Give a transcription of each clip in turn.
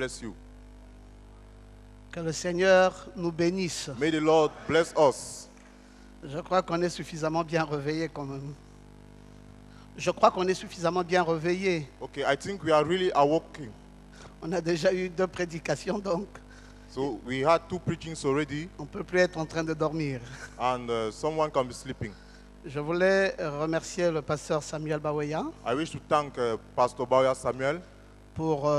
bless you. Que le Seigneur nous bénisse. May the Lord bless us. Je crois qu'on est suffisamment bien réveillé quand même. Je crois qu'on est suffisamment bien réveillé. Okay, I think we are really awoken. On a déjà eu 2 prédications, donc So we had 2 preachings already, on ne peut plus être en train de dormir. and someone can be sleeping. Je voulais remercier le pasteur Samuel Baweya I wish to thank Pastor Bauya Samuel pour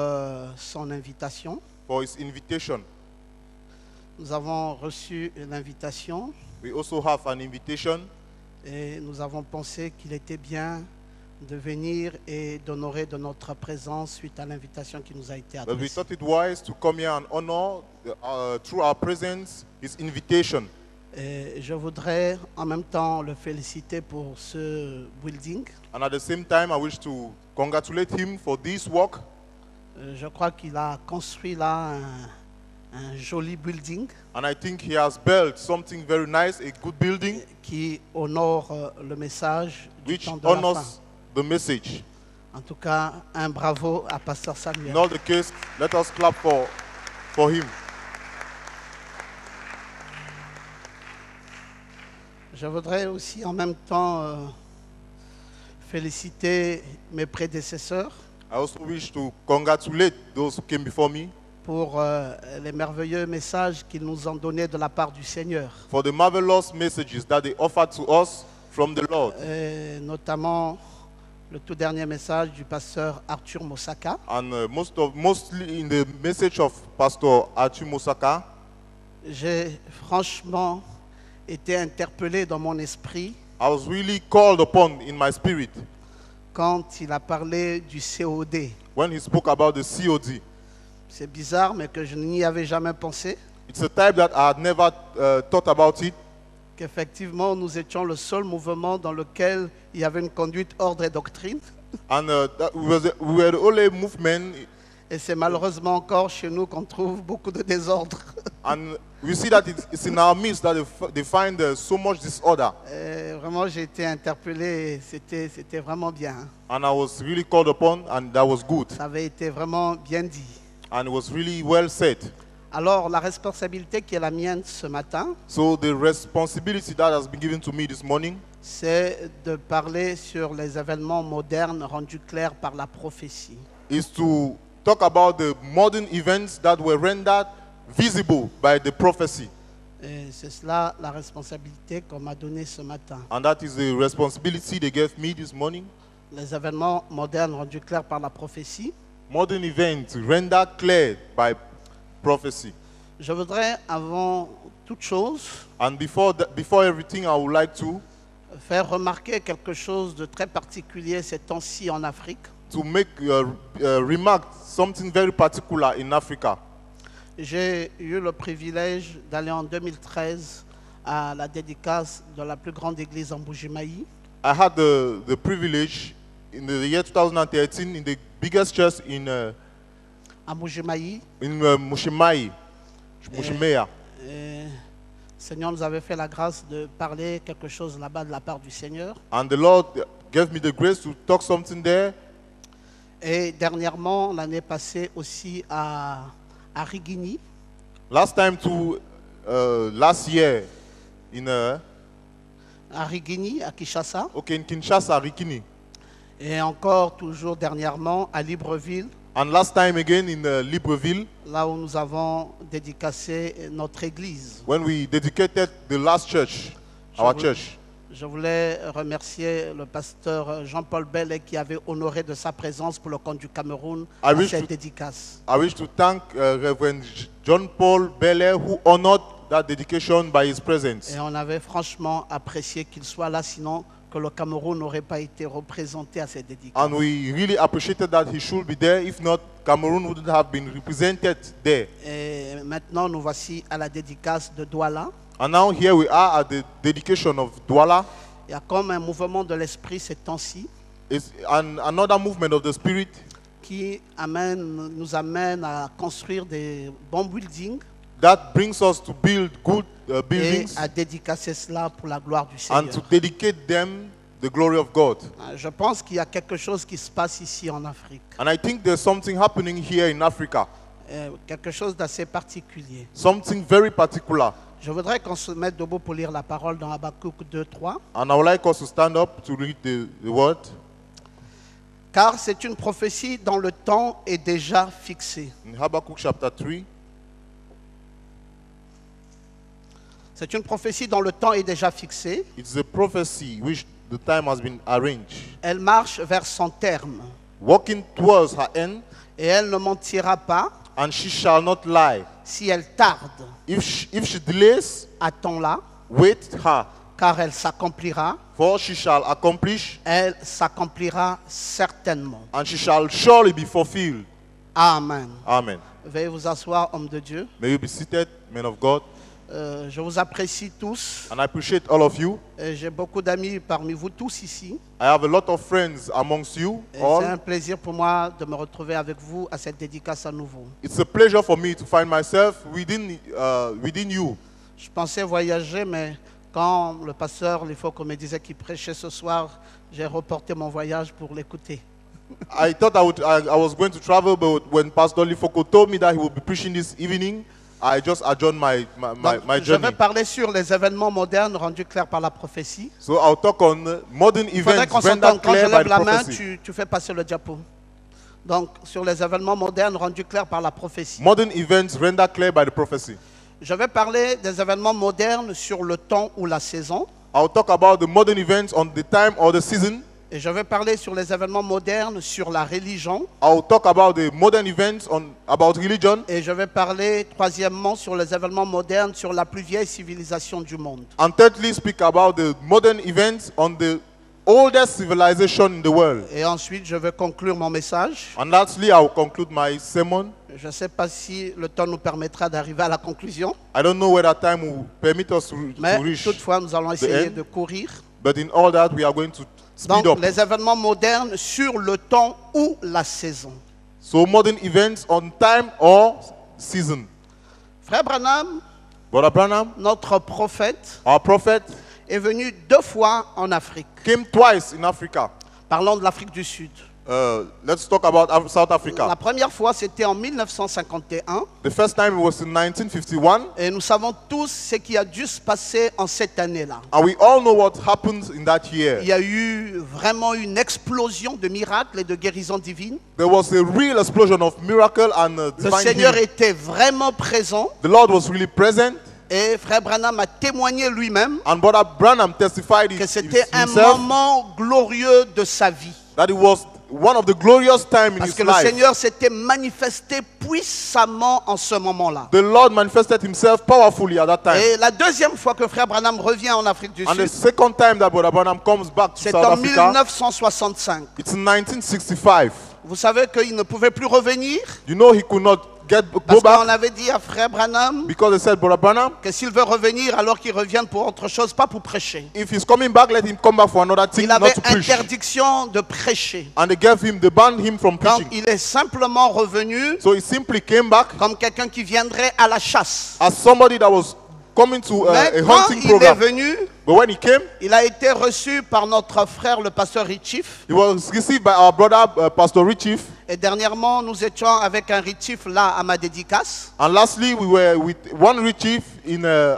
son invitation. for his invitation. Nous avons reçu l'invitation We also have an invitation, et nous avons pensé qu'il était bien de venir et d'honorer de notre présence suite à l'invitation qui nous a été but we adressée. thought it wise to come here and honor through our presence his invitation. Et je voudrais en même temps le féliciter pour ce building. And at the same time, I wish to congratulate him for this work. Je crois qu'il a construit là un joli building And I think he has built something very nice, a good building, qui honore le message du which temps de la fin. honors the message. En tout cas, un bravo à Pasteur Samuel. In all the case, let us clap for him. Je voudrais aussi en même temps féliciter mes prédécesseurs I also wish to congratulate those who came before me pour les merveilleux messages qu'ils nous ont donnés de la part du Seigneur. for the marvelous messages that they offered to us from the Lord. Et notamment le tout dernier message du pasteur Arthur Mosaka. And mostly in the message of Pastor Arthur Mosaka, J'ai franchement été interpellé dans mon esprit I was really called upon in my spirit quand il a parlé du COD. when he spoke about the COD. C'est bizarre, mais que je n'y avais jamais pensé, It's a type that I had never thought about it, qu'effectivement nous étions le seul mouvement dans lequel il y avait une conduite ordre et doctrine. and that we were the only movement, Et c'est malheureusement encore chez nous qu'on trouve beaucoup de désordre. and we see that it's in our midst that they find so much disorder. Et vraiment, j'ai été interpellé, et c'était vraiment bien. And I was really called upon, and that was good, Ça avait été vraiment bien dit. and it was really well said. Alors, la responsabilité qui est la mienne ce matin, So the responsibility that has been given to me this morning c'est de parler sur les événements modernes rendus clairs par la prophétie. is to talk about the modern events that were rendered visible by the prophecy. Et c'est cela la responsabilité qu'on m'a donnée ce matin. And that is the responsibility they gave me this morning. Les événements modernes rendus clairs par la prophétie. Modern events rendered clear by prophecy. Je voudrais, avant toute chose, And before everything, I would like to faire remarquer quelque chose de très particulier ces temps-ci en Afrique. make remark something very particular in Africa. J'ai eu le privilège d'aller en 2013 à la dédicace de la plus grande église en Bujimaï. I had the privilege in the year 2013 in the biggest church À Bujimaï. Mushimai, Mushimea. Et le Seigneur nous avait fait la grâce de parler quelque chose là-bas de la part du Seigneur. And the Lord gave me the grace to talk something there. Et dernièrement, l'année passée aussi à Rigini. Last last year in À Rigini, à Kinshasa. in Kinshasa, Rikini. Et encore toujours dernièrement à Libreville, And last time again in Libreville, là où nous avons dédicacé notre église. when we dedicated the last church, our church. Je voulais remercier le pasteur Jean-Paul Bellet qui avait honoré de sa présence pour le compte du Cameroun I à wish cette to- dédicace. I wish to thank Reverend John Paul Bele who honored that dedication by his presence. Et on avait franchement apprécié qu'il soit là, sinon que le Cameroun n'aurait pas été représenté à cette dédicace. And we really appreciated that he should be there. If not, Cameroon wouldn't have been represented there. Et maintenant, nous voici à la dédicace de Douala. And now here we are at the dedication of Douala. Il y a comme un mouvement de l'esprit ces temps-ci It's another movement of the Spirit qui nous amène à construire des bons buildings that brings us to build good et buildings à dédicacer cela pour la gloire du and to Seigneur. dedicate them the glory of God. Je pense qu'il y a quelque chose qui se passe ici en Afrique. And I think there's something happening here in Africa. quelque chose d'assez particulier. Something very particular. Je voudrais qu'on se mette debout pour lire la parole dans Habakkuk 2:3. And I would like us to stand up to read the word. Car c'est une prophétie dont le temps est déjà fixé. In Habakkuk chapter 3, C'est une prophétie dont le temps est déjà fixé. it's a prophecy which the time has been arranged. Elle marche vers son terme. Walking towards her end, Et elle ne mentira pas and she shall not lie. si elle tarde. If she delays, Attends-la, wait her, car elle s'accomplira. for she shall accomplish, Elle s'accomplira certainement. and she shall surely be fulfilled. Amen. Amen. Veuillez vous asseoir, homme de Dieu. May you be seated, men of God. Je vous apprécie tous. And I appreciate all of you. J'ai beaucoup d'amis parmi vous tous ici. I have a lot of friends amongst you Et c'est un all. plaisir pour moi de me retrouver avec vous à cette dédicace à nouveau. It's a pleasure for me to find myself within you. Je pensais voyager, mais quand le pasteur Lifoko me disait qu'il prêchait ce soir, j'ai reporté mon voyage pour l'écouter. I thought I was going to travel, but when Pastor Lifoko told me that he would be preaching this evening, I just adjourned my Donc, je journey. vais parler sur les événements modernes rendus clairs par la prophétie. So I'll talk on modern Il faudrait events qu'on rendered s'entende. Quand je clear by lève the la main, prophecy. tu fais passer le diapo. Donc, sur les événements modernes rendus clairs par la prophétie. Modern events rendered clear by the prophecy. Je vais parler des événements modernes sur le temps ou la saison. I'll talk about the modern events on the time or the season. Et je vais parler sur les événements modernes sur la religion. I'll talk about the modern events about religion. Et je vais parler, troisièmement, sur les événements modernes sur la plus vieille civilisation du monde. And thirdly, speak about the modern events on the oldest civilization in the world. Et ensuite, je vais conclure mon message. And lastly, I will conclude my sermon. Je ne sais pas si le temps nous permettra d'arriver à la conclusion. I don't know whether time will permit us to Mais reach, toutefois, nous allons essayer end. de courir. but in all that, we are going to speed Donc, up. les événements modernes sur le temps ou la saison. So modern events on time or season. Frère Branham, Brother Branham, notre prophète, our prophet, est venu 2 fois en Afrique. came twice in Africa. Parlons de l'Afrique du Sud. Let's talk about South La Africa. première fois, c'était en 1951. The first time it was in 1951, Et nous savons tous ce qui a dû se passer en cette année-là. and we all know what happened in that year. Il y a eu vraiment une explosion de miracles et de guérisons divines. There was a real explosion of miracle and Le divine Seigneur healing. était vraiment présent. The Lord was really present, Et Frère Branham a témoigné lui-même and Brother Branham testified que it c'était un himself moment glorieux de sa vie. that it was one of the glorious time in Parce his que le life. Seigneur s'était manifesté puissamment en ce moment-là. The Lord manifested himself powerfully at that time. Et la deuxième fois que Frère Branham revient en Afrique du And the Sud, second time that Brother Branham comes back to c'est South en Africa, 1965. it's in 1965. Vous savez qu'il ne pouvait plus revenir You know he could not go parce qu'on back avait dit à Frère Branham because they said, Brother Branham, que s'il veut revenir, alors qu'il revienne pour autre chose, pas pour prêcher. if he's coming back, let him come back for another thing, Il not avait to preach. interdiction de prêcher. And they banned him from Donc preaching. il est simplement revenu So he simply came back comme quelqu'un qui viendrait à la chasse. as somebody that was coming to Mais a quand hunting il est program. venu, But when he came, il a été reçu par notre frère le pasteur Richif. he was received by our brother, Pastor Richif. Et dernièrement, nous étions avec un Richif là à ma dédicace. And lastly, we were with one Richif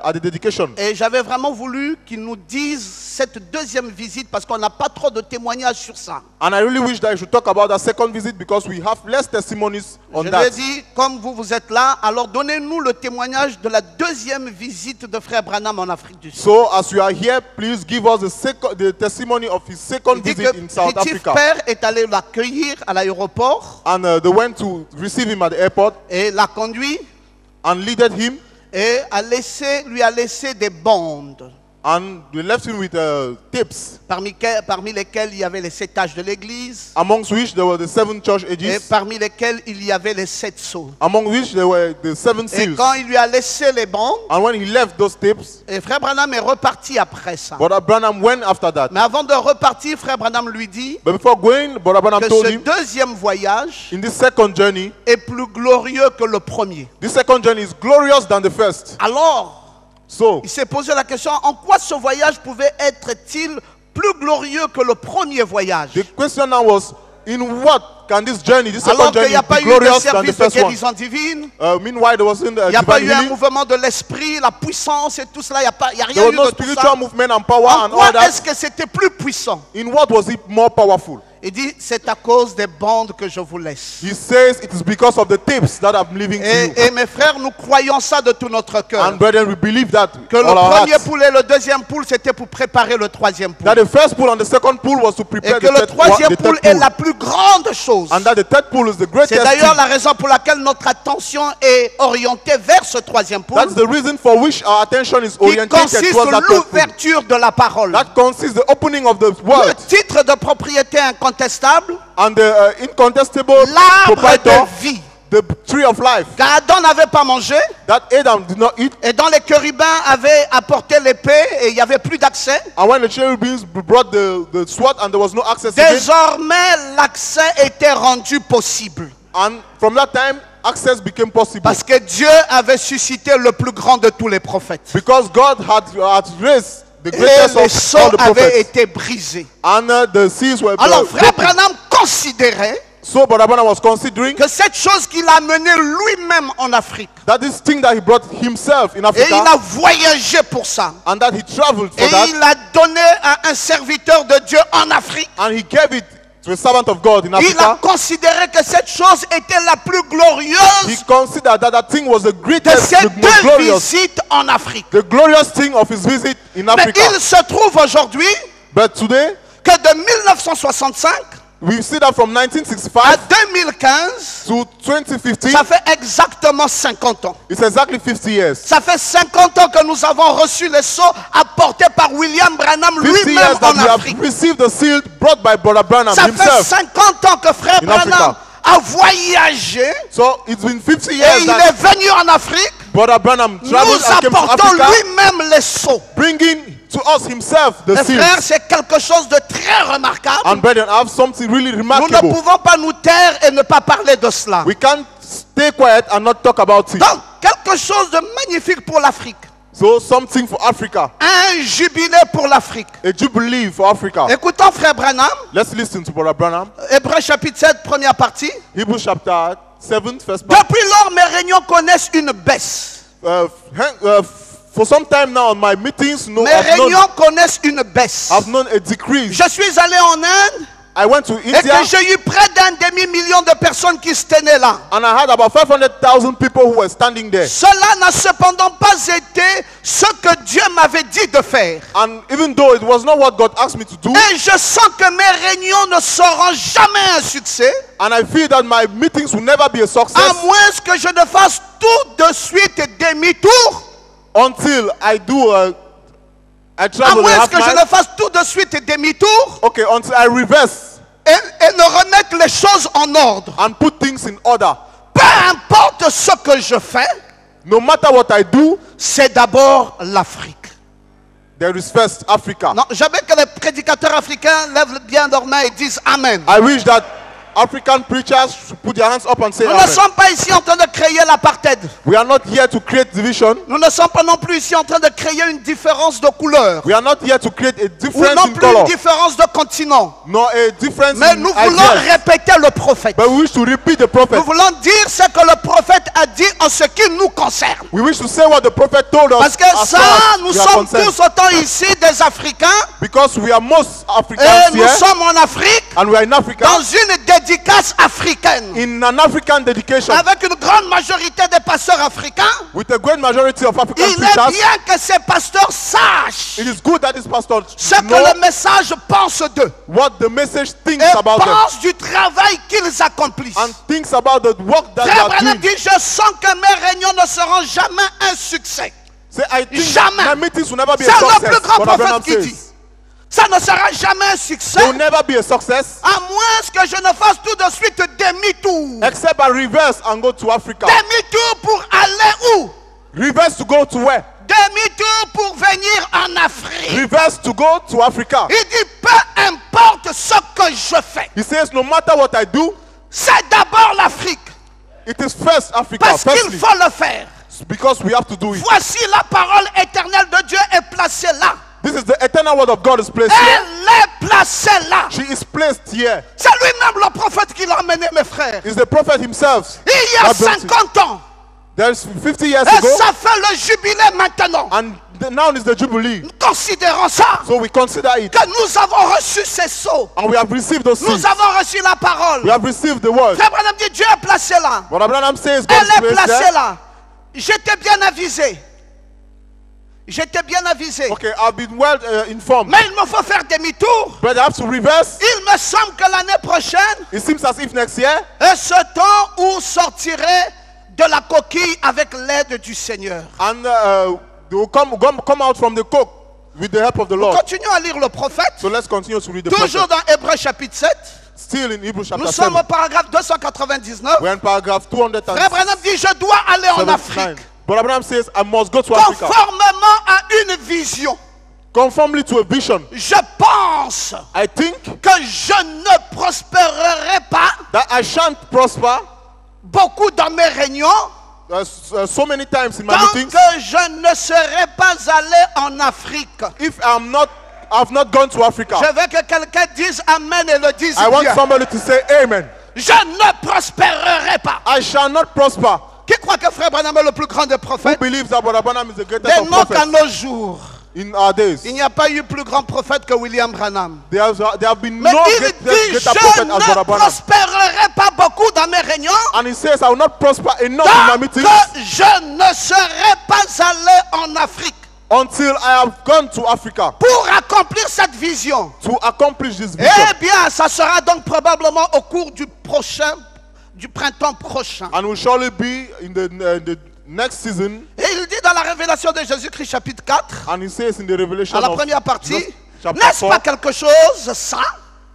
at the dedication. Et j'avais vraiment voulu qu'il nous dise cette deuxième visite parce qu'on n'a pas trop de témoignages sur ça. And I really wish that I should talk about that second visit because we have less testimonies on Je lui ai that. dit, comme vous êtes là, alors donnez-nous le témoignage de la deuxième visite de Frère Branham en Afrique du Sud. So as you are here, please give us the testimony of his second Il dit visit que in South Richif Africa. Père est allé l'accueillir à l'aéroport And they went to receive him at the airport et l'a conduit and leaded him, et lui a laissé des bandes and they left him with tips, parmi lesquelles il y avait les 7 tâches de l'église amongst which there were the 7 church et ages, parmi lesquelles il y avait les 7 sceaux. among which there were the 7 Et seals. quand il lui a laissé les bandes, And when he left those tips, et Frère Branham est reparti après ça. Brother Branham went after that. Mais avant de repartir, Frère Branham lui dit But before going, Brother Branham que told ce him, deuxième voyage in this second journey, est plus glorieux que le premier. this second journey is glorious than the first. Alors, So, il s'est posé la question, en quoi ce voyage pouvait être-il plus glorieux que le premier voyage? the question now was, in what can this journey, this Alors second qu'il journey, n'y a pas be eu de glorious than the service de first one? guérison divine. Meanwhile, there wasn't Il n'y a pas divine eu un healing. mouvement de l'esprit, la puissance et tout cela. Il n'y a rien There was eu no de tout ça. spiritual movement and power En and quoi all that. est-ce que c'était plus puissant? In what was it more powerful? Il dit, c'est à cause des bandes que je vous laisse. He says it is because of the tapes that I'm leaving to you. Et mes frères, nous croyons ça de tout notre cœur. And brethren, we believe that Que le all our premier hearts. pool et le deuxième pool, c'était pour préparer le troisième pool. That the first pool and the second pool was to Et prepare que the le third troisième the pool third est pool. la plus grande chose. And that the third pool is the C'est greatest d'ailleurs thing. la raison pour laquelle notre attention est orientée vers ce troisième pool, That's the reason for which our attention is qui oriented consiste towards that third pool. l'ouverture de la parole. That consists the opening of the Le word titre de propriété incontestable, and the incontestable l'arbre proprietor, de vie. the tree of life. Car Adam n'avait pas mangé, That Adam did not eat. et dans les chérubins avaient apporté l'épée, et il n'y avait plus d'accès. And when the cherubims brought the sword and there was no access to it, Désormais, l'accès était rendu possible. and from that time, access became possible. Parce que Dieu avait suscité le plus grand de tous les prophètes. Because God had raised the Et greatest les of sceaux all the avaient prophets. été brisés. And the seas were Alors, frère broken. Branham considérait So Brother Branham was considering que cette chose qu'il a menée lui-même en Afrique, that this thing that he brought himself in et Africa, il a voyagé pour ça, and that he traveled for et that, il a donné à un serviteur de Dieu en Afrique, and he gave it to a servant of God in il a Africa. considéré que cette chose était la plus He glorieuse considered that that thing was the de greatest, ses the most deux glorious, visites en Afrique. the glorious thing of his visit in Mais Africa. il se trouve aujourd'hui But today, que de 1965 we see that from à 1965 2015, to 2015, ça fait exactement 50 ans. it's exactly 50 years. Ça fait 50 ans que nous avons reçu les sceaux apportés par William Branham 50 lui-même years that en we Afrique. have received the seal brought by Brother Branham Ça fait himself. 50 ans que frère In Branham Africa. a voyagé So it's been 50 et years il that est venu en Afrique. Brother Branham traveled Nous and came to apportons Africa, lui-même les sceaux. bringing to us himself the Mes frères, seals. c'est quelque chose de très remarquable. And brethren, I have something really Nous ne remarkable. pouvons pas nous taire et ne pas parler de cela. We can't stay quiet and not talk about it. Donc, quelque chose de magnifique pour l'Afrique. So something for Africa, Un jubilé pour l'Afrique. a jubilee for Africa. Écoutons frère Branham, Let's listen to Brother Branham. Hébreux chapitre 7, première partie. Hebrews chapter 7, first part. Depuis lors, mes réunions connaissent une baisse. For some time now, on my meetings, Mes réunions connaissent une baisse. I've known a decrease. Je suis allé en Inde I went to et India que j'ai eu près d'un demi-million de personnes qui se tenaient là. and I had about 500,000 people who were standing there. Cela n'a cependant pas été ce que Dieu m'avait dit de faire. And even though it was not what God asked me to do, Et je sens que mes réunions ne seront jamais un succès, and I feel that my meetings will never be a à success moins que je ne fasse tout de suite demi-tour, until I do I à travel a moins half que je mile. ne fasse tout de suite demi-tour Okay, until I reverse et ne remette les choses en ordre. and put things in order. Peu importe ce que je fais, No matter what I do, c'est d'abord l'Afrique. there is first Africa. Non, j'aimerais que les prédicateurs africains lèvent bien leurs mains et disent Amen. I wish that African preachers should put their hands up and say Nous ne amen. sommes pas ici en train de créer l'apartheid. We are not here to create division. Nous ne sommes pas non plus ici en train de créer une différence de couleur. We are not here to create a Ou difference non in plus une color, différence de continent. nor a difference Mais in nous voulons ideas. répéter le prophète. But we wish to repeat the prophet. Nous voulons dire ce que le prophète a dit en ce qui nous concerne. We wish to say what the prophet told us. Parce que as ça, far as nous we are sommes concerned. tous autant ici des Africains. Because we are most Africans Et nous here, sommes en Afrique and we are in Africa, dans une dédicace africaine. in an African dedication, Avec une grande majorité des pasteurs africains. with a great majority of African Il est preachers. bien que ces pasteurs sachent It is good that these pastors ce que know le message pense d'eux. what the message thinks Et about them, pensent du travail qu'ils accomplissent. and thinks about the work that they Frère are Branham doing. dit, je sens que mes réunions ne seront jamais un succès. Say, I think Jamais. my meetings will never be a C'est le success. plus grand Brother Branham prophète qui dit. says. Ça ne sera jamais un succès, They will never be a success à moins que je ne fasse tout de suite demi-tour. except I reverse and go to Africa. Demi-tour pour aller où? Reverse to go to where? Demi-tour pour venir en Afrique. Reverse to go to Africa. Il dit, peu importe ce que je fais, He says, no matter what I do, c'est d'abord l'Afrique. it is first Africa. Parce qu'il Firstly, faut le faire. because we have to do it. Voici la parole éternelle de Dieu est placée là. This is the eternal word of God is placed here. Elle est placée là. She is placed here. C'est lui-même le prophète qui l'a emmené, mes frères. It's the prophet himself. Il y a that brought it. 50 ans. There's 50 years Et ago. ça fait le jubilé maintenant. And now is the Jubilee. Nous considérons ça. So we consider it. Que nous avons reçu ces sceaux. And we have received those Nous seeds. avons reçu la parole. We have received the word. Frère Branham dit, Dieu est placé là. What Abraham says, God Elle is est placed placée there. là. J'étais bien avisé. J'étais bien avisé. Okay, I've been well informed. Mais il me faut faire demi-tour. But I have to reverse. Il me semble que l'année prochaine It seems as if next year est ce temps où sortirait de la coquille avec l'aide du Seigneur. and they will come out from the coke with the help of the Lord. Continuons à lire le prophète. So let's continue to read the Toujours prophet. dans Hébreux chapitre 7. Still in Hebrews chapter Nous sommes 7. au paragraphe 299. We're in paragraph Frère Branham dit, je dois aller en 279. Afrique. But Abraham says, I must go to Africa. Conformément à une vision. Conformly to a vision. Je pense I think que je ne prospérerai pas that I shan't prosper beaucoup dans mes réunions so many times in my tant meetings que je ne serai pas allé en Afrique. if I've not gone to Africa. Je veux que quelqu'un dise Amen et le dise I want bien. somebody to say amen. Je ne prospérerai pas. I shall not prosper. Qui croit que Frère Branham est le plus grand des Who prophètes? believes that Brother Branham is the greatest Dès of qu'à prophets nos jours, in our days? il n'y a pas eu plus grand prophète que William Branham. There have been Mais no il dit, greater je prophet as Brother ne Branham. prospérerai pas beaucoup dans mes réunions And he says, I will not prosper enough in my tant meetings que je ne serai pas allé en Afrique until I have gone to Africa pour accomplir cette vision. to accomplish this vision. Eh bien, ça sera donc probablement au cours du printemps prochain. And will surely be in the next season. Et il dit dans la révélation de Jésus-Christ chapitre 4, And he says in the Revelation à la of première partie, Jesus, chapter n'est-ce pas 4, quelque chose, ça?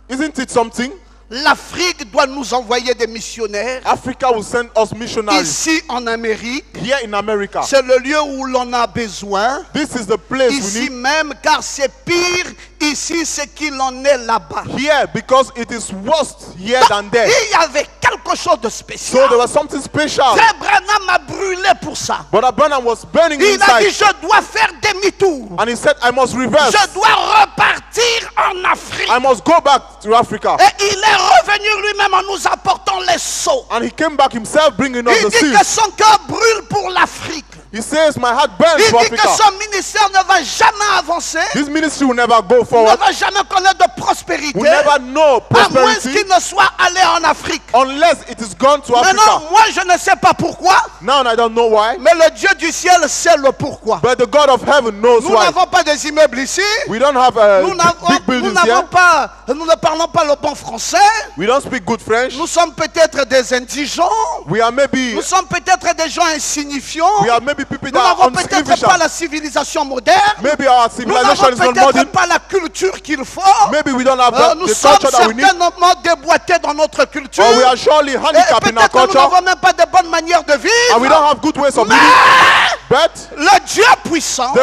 isn't it something? L'Afrique doit nous envoyer des missionnaires. Africa will send us missionaries Ici en Amérique, here in America. c'est le lieu où l'on a besoin. This is the place we Ici need même, car c'est pire ici ce qu'il en est là-bas. here because it is worse here than there. Il y avait quelque chose de So spécial. there was something special. Frère Branham a brûlé pour ça. But Abraham was burning Il a dit, inside. je dois faire demi-tour. And he said, I must reverse. Je dois repartir en Afrique. I must go back to Africa. Et il est revenu lui-même en nous apportant les seaux. And he came back himself bringing us Il the dit que seeds. son cœur brûle pour l'Afrique. He says, my heart burns Il for dit que Africa. son ministère ne va jamais avancer, This ministry will never go ne forward. va jamais connaître de prospérité, Will never know à moins prosperity qu'il ne soit allé en Afrique. unless it is gone to Maintenant, Africa. moi je ne sais pas pourquoi, Now I don't know why, mais le Dieu du ciel sait le pourquoi. but the God of heaven knows Nous why. n'avons pas des immeubles ici, We don't have nous big buildings here. nous ne parlons pas le bon français, We don't speak good French. nous sommes peut-être des indigents, We are maybe nous sommes peut-être des gens insignifiants, we are maybe people nous that are n'avons peut-être unsignificant. pas la civilisation moderne, Maybe our nous civilization n'avons is not peut-être modern. pas la culture qu'il faut. Maybe we don't have Nous the sommes culture that we need. certainement déboîtés dans notre culture. Or we are surely Et handicapped in our peut-être nous culture. n'avons même pas de bonnes manières de And we vivre. don't have good ways of living. But Le Dieu puissant, the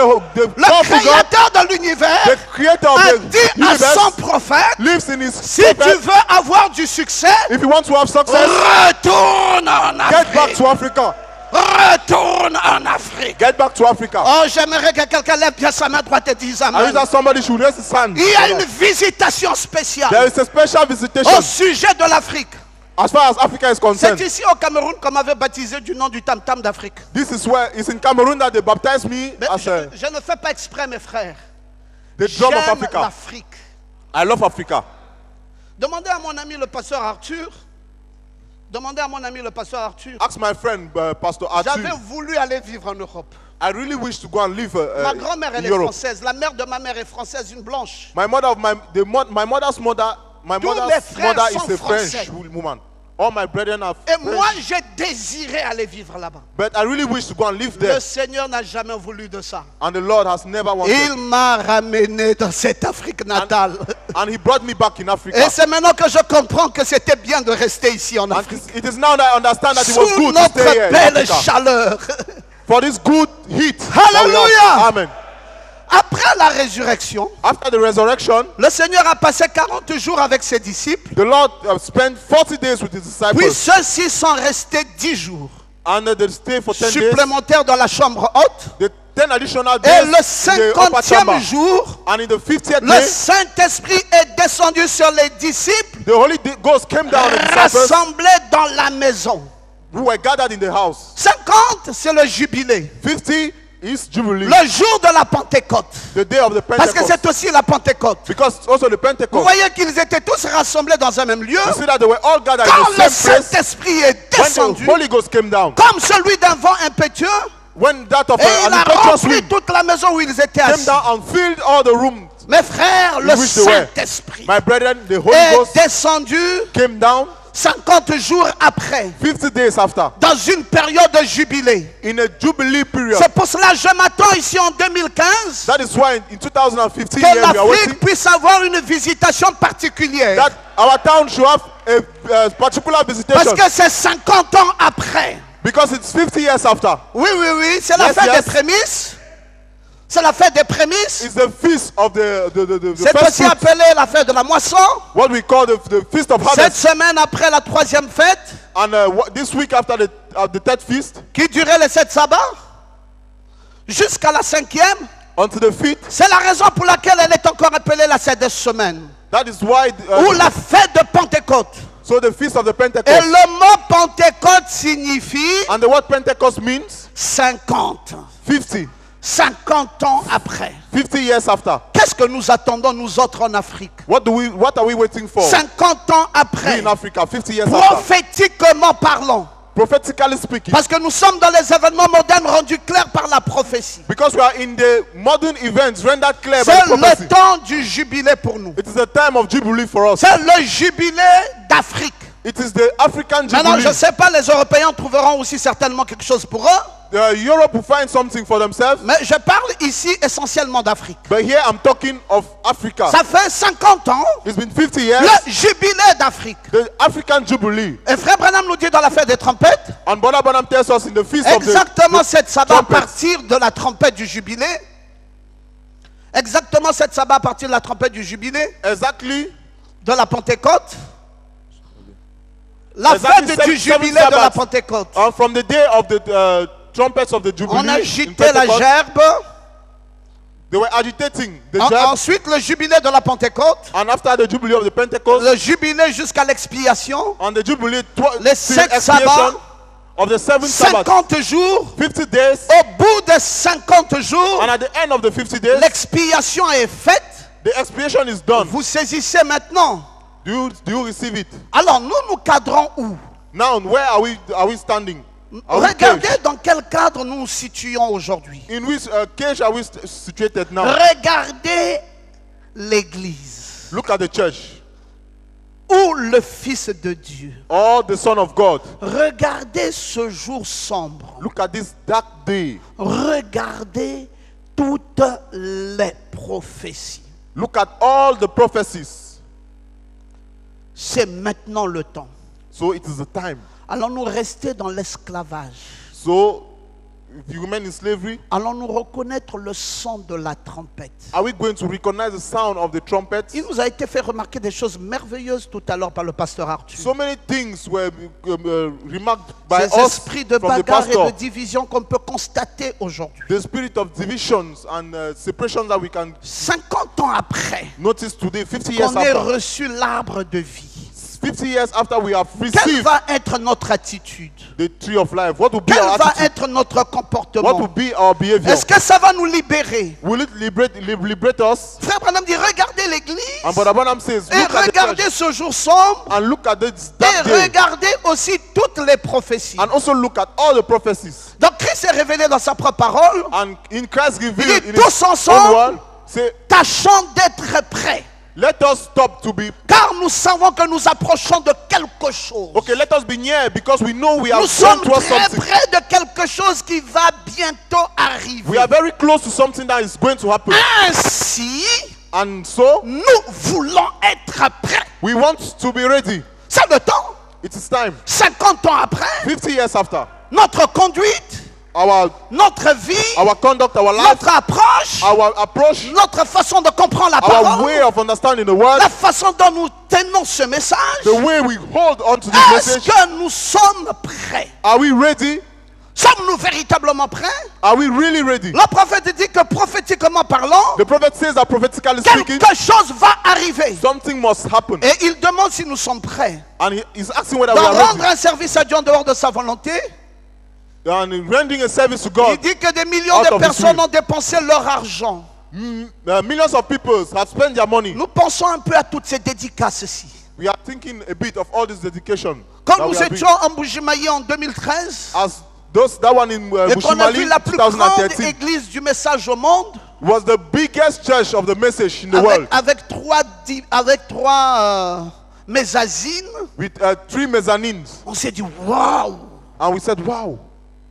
le powerful God, créateur de l'univers, the creator of a the dit à son universe, prophète, lives in his si tu prophet. veux avoir du succès, If you want to have success, retourne en get back Afrique. to Africa. Retourne en Afrique. Get back to Africa. Oh, j'aimerais que quelqu'un lève bien sa main droite et dise I wish Amen. that somebody should raise his hand. Il y a une visitation spéciale There is a special visitation au sujet de l'Afrique. as far as Africa is C'est concerned. ici au Cameroun qu'on m'avait baptisé du nom du tam-tam d'Afrique. This is where it's in Cameroon that they baptized me Mais as je ne fais pas exprès, mes frères. the drum of J'aime Africa. l'Afrique. I love Africa. Demandez à mon ami le pasteur Arthur. Demandez à mon ami le pasteur Arthur. Ask my friend Pastor J'avais Arthur. voulu aller vivre en Europe. I really wish to go and live Ma in grand-mère, elle est Europe. française. La mère de ma mère est française, une blanche. My mother's mother, my Tous mes mother's frères mother sont is a français. French woman. All my brethren are Et moi, French. j'ai désiré aller vivre là-bas. But I really wish to go and live Le there. Seigneur n'a jamais voulu de ça. And the Lord has never wanted. Il m'a ramené dans cette Afrique natale. And he brought me back in Africa. Et c'est maintenant que je comprends que c'était bien de rester ici en And Afrique. it is now that I understand that it was Sous good to notre stay here in belle Africa. chaleur. For this good heat. Hallelujah. Amen. Après la résurrection, After the resurrection, le Seigneur a passé 40 jours avec ses disciples. the Lord spent 40 days with his Puis disciples. ceux-ci sont restés 10 jours And they stayed for 10 days. supplémentaires dans la chambre haute. They 10 additional Et days le in the upper 50e chamber. jour, And in the 50th le day, Saint-Esprit est descendu sur les disciples the Holy Ghost came down on the disciples rassemblés dans la maison. who were gathered in the house. 50, c'est le jubilé. 50 is Jubilee, Le jour de la Pentecôte. the day of the Parce que Pentecost. c'est aussi la Pentecôte. Because also the Vous Pentecost, voyez qu'ils étaient tous rassemblés dans un même lieu. you see that they were all gathered Quand in le the same place. Saint-Esprit est When descendu, the Holy Ghost came down, comme celui d'un vent impétueux, when that of et il an a impetuous rempli wind toute la maison où ils étaient came assis. down and filled all the rooms Mes frères, le in which they were. Saint-Esprit My brethren, the Holy est Ghost descendu came down 50 jours après, 50 days after, dans une période de jubilé. in a Jubilee period. C'est pour cela que je m'attends ici en 2015 That is why in 2015 que here we are waiting l'Afrique puisse avoir une visitation particulière. that our town should have a particular Parce visitation que c'est 50 ans après. because it's 50 years after. Oui, oui, oui, c'est la Yes, fête yes. des prémices. C'est la fête des prémices. It's the feast of the C'est first aussi fruit, appelé la fête de la moisson. what we call the feast of Cette harvest. semaine après la troisième fête, And this week after the third feast, qui durait les 7 sabbats, jusqu'à la 5e, unto the fifth, c'est la raison pour laquelle elle est encore appelée la Sainte semaine. that is why Ou la fête de Pentecôte. so the feast of the Et Pentecost. le mot Pentecôte signifie And the word Pentecost means 50. 50. 50 ans après. 50 years after. Qu'est-ce que nous attendons, nous autres, en Afrique? What are we waiting for? 50 ans We après. in Africa, 50 years after. Prophétiquement parlant. Prophetically speaking. Parce que nous sommes dans les événements modernes rendus clairs par la prophétie. Because we are in the modern events rendered clear by C'est the prophecy. le temps du jubilé pour nous. It is a time of Jubilee for us. C'est le jubilé d'Afrique. It is the African Maintenant, je Jubilee. ne sais pas, les Européens trouveront aussi certainement quelque chose pour eux. Europe will find something for themselves. Mais je parle ici essentiellement d'Afrique. But here I'm talking of Africa. Ça fait 50 ans, It's been 50 years. le jubilé d'Afrique. The African Jubilee. Et Frère Branham nous dit dans la fête des trompettes, And Brother Branham tells us in the feast of exactement the cette sabbat à trumpets. partir de la trompette du jubilé. Exactement cette sabbat à partir de la trompette du jubilé, Exactly. de la Pentecôte. La Exactly fête du seven jubilé de la Sabbaths. Pentecôte. From the day of the trumpets of the Jubilee. On a in agité la Pentecost, gerbe. they were agitating the gerb. Ensuite, le jubilé de la Pentecôte. And after the Jubilee of the Pentecost, Le jubilé jusqu'à l'expiation. on the Jubilee, Les till 7 expiation sabbats. of the 7 Sabbaths, 50 jours. 50 days, Au bout des 50 jours, and at the end of the 50 days, l'expiation est faite. the expiation is done. Vous saisissez maintenant. Do you receive it? Alors nous cadrons où? Now, where are we standing? Are we Regardez caged? dans quel cadre nous nous situons aujourd'hui. In which cage are we situated now? Regardez l'église Look at the church. ou le Fils de Dieu. Or the Son of God. Regardez ce jour sombre. Look at this dark day. Regardez toutes les prophéties. Look at all the prophecies. C'est maintenant le temps. So it is the time. Allons-nous rester dans l'esclavage? So if you remain in slavery, Allons-nous reconnaître le son de la trompette? are we going to recognize the sound of the trumpet? Il nous a été fait remarquer des choses merveilleuses tout à l'heure par le pasteur Arthur. So many things were remarked by Ces us esprits de from the bagarre et de pastor. division qu'on peut constater aujourd'hui. The spirit of divisions and separations that we can 50 ans après notice today, 50 years qu'on ait after. reçu l'arbre de vie, 50 years after we have quelle received va être notre attitude? the tree of life, what will be Quel our va attitude? être notre What comportement? will be our behavior? Est-ce que ça va nous libérer? Will it liberate us? Frère Branham dit, regardez l'église And Brother Branham says, et look at the regardez church ce jour sombre and look at this et dark day regardez aussi toutes les prophéties. and also look at all the prophecies. Donc Christ est révélé dans sa propre parole. And in Christ Il revealed dit in tous His own ensemble, word, say, tâchons d'être prêts. let us stop to be. Car nous savons que nous approchons de quelque chose. Okay, let us be near because we know we are Nous going sommes towards très something. près de quelque chose qui va bientôt We arriver. are very close to something that is going to happen. Ainsi, And so, nous voulons être prêts. we want to be ready. C'est le temps. It is time. 50 ans après, 50 years after, notre conduite, notre vie, our conduct, our life, notre approche, our approach, notre façon de comprendre la our way parole, of understanding the word, la façon dont nous tenons ce message. the way we hold on to this Est-ce message. que nous sommes prêts? Are we ready? Sommes-nous véritablement prêts? Are we really ready? Le prophète dit que prophétiquement parlant, The prophet says that prophetically speaking, quelque chose va arriver. something must happen. Et il demande si nous sommes prêts. And he's asking whether De we are rendre ready. un service à Dieu en dehors de sa volonté. And rendering a service to Il God. dit que des millions Out de of his personnes will. ont dépensé leur argent. Millions of people have spent their money. Nous pensons un peu à toutes ces dédicaces-ci. We are thinking a bit of all this dedication. Quand that we nous are doing. étions en Bougimaï en 2013, As that one in et qu'on a vu Bushimali la plus grande 2013 église du message au monde, was the biggest church of the message in the world, avec trois mezzanines, with 3 mezzanines. on s'est dit waouh, And we said, wow,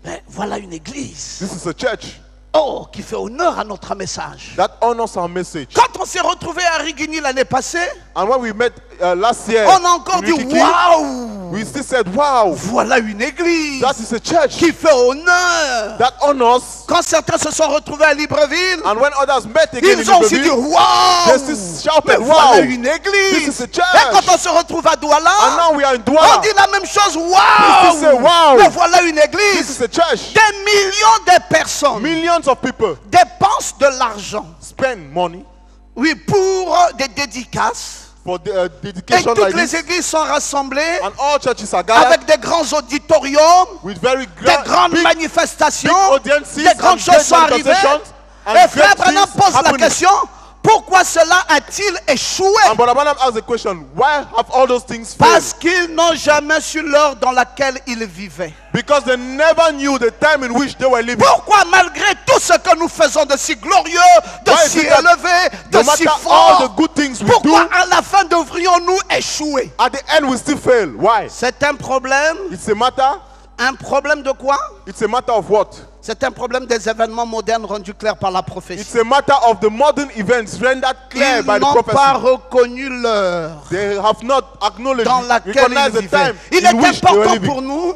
ben, voilà une église, this is a church oh, qui fait honneur à notre message. that honors our message. Quand on s'est retrouvé à Rigini l'année passée, And when we met last year, on a encore in dit Rikiki, waouh, we still said, wow, voilà une église that is a church qui fait honneur. that honors. Quand certains se sont retrouvés à Libreville, And when others met again in ils ont aussi dit Libreville, waouh, they still shouted, mais voilà wow, une this église. is a Et church. quand on se retrouve à And Douala, now we are in on Douala. dit la même chose, They say, waouh, wow, mais voilà une this église. is a church. Des millions de personnes Millions of people dépensent de l'argent, spend money oui, pour des dédicaces. for the Et dedication toutes like les this. églises sont rassemblées And all churches are gathered avec des grands auditoriums, with very des grandes big manifestations, audiences des grandes and choses great sont arrivées. manifestations and Et great Frère Branham things pose la happening. question, pourquoi cela a-t-il échoué? And Brother Branham asked the question, why have all those things failed? Parce qu'ils n'ont jamais su l'heure dans laquelle ils vivaient. Because they never knew the time in which they were living. Pourquoi malgré tout ce que nous faisons de si glorieux, de Why is si it that élevé, No de si matter all fort, the good things we pourquoi do, à la fin devrions-nous échouer? at the end we still fail? Why? C'est un problème. It's a matter. Un problème de quoi? It's a matter of what? C'est un problème des événements modernes rendus clairs par la It's prophétie. a matter of the modern events rendered clear Ils by the n'ont prophecy. pas reconnu l'heure They have not acknowledged, dans laquelle recognized ils the vivaient. time Il in est which they were important living. pour nous.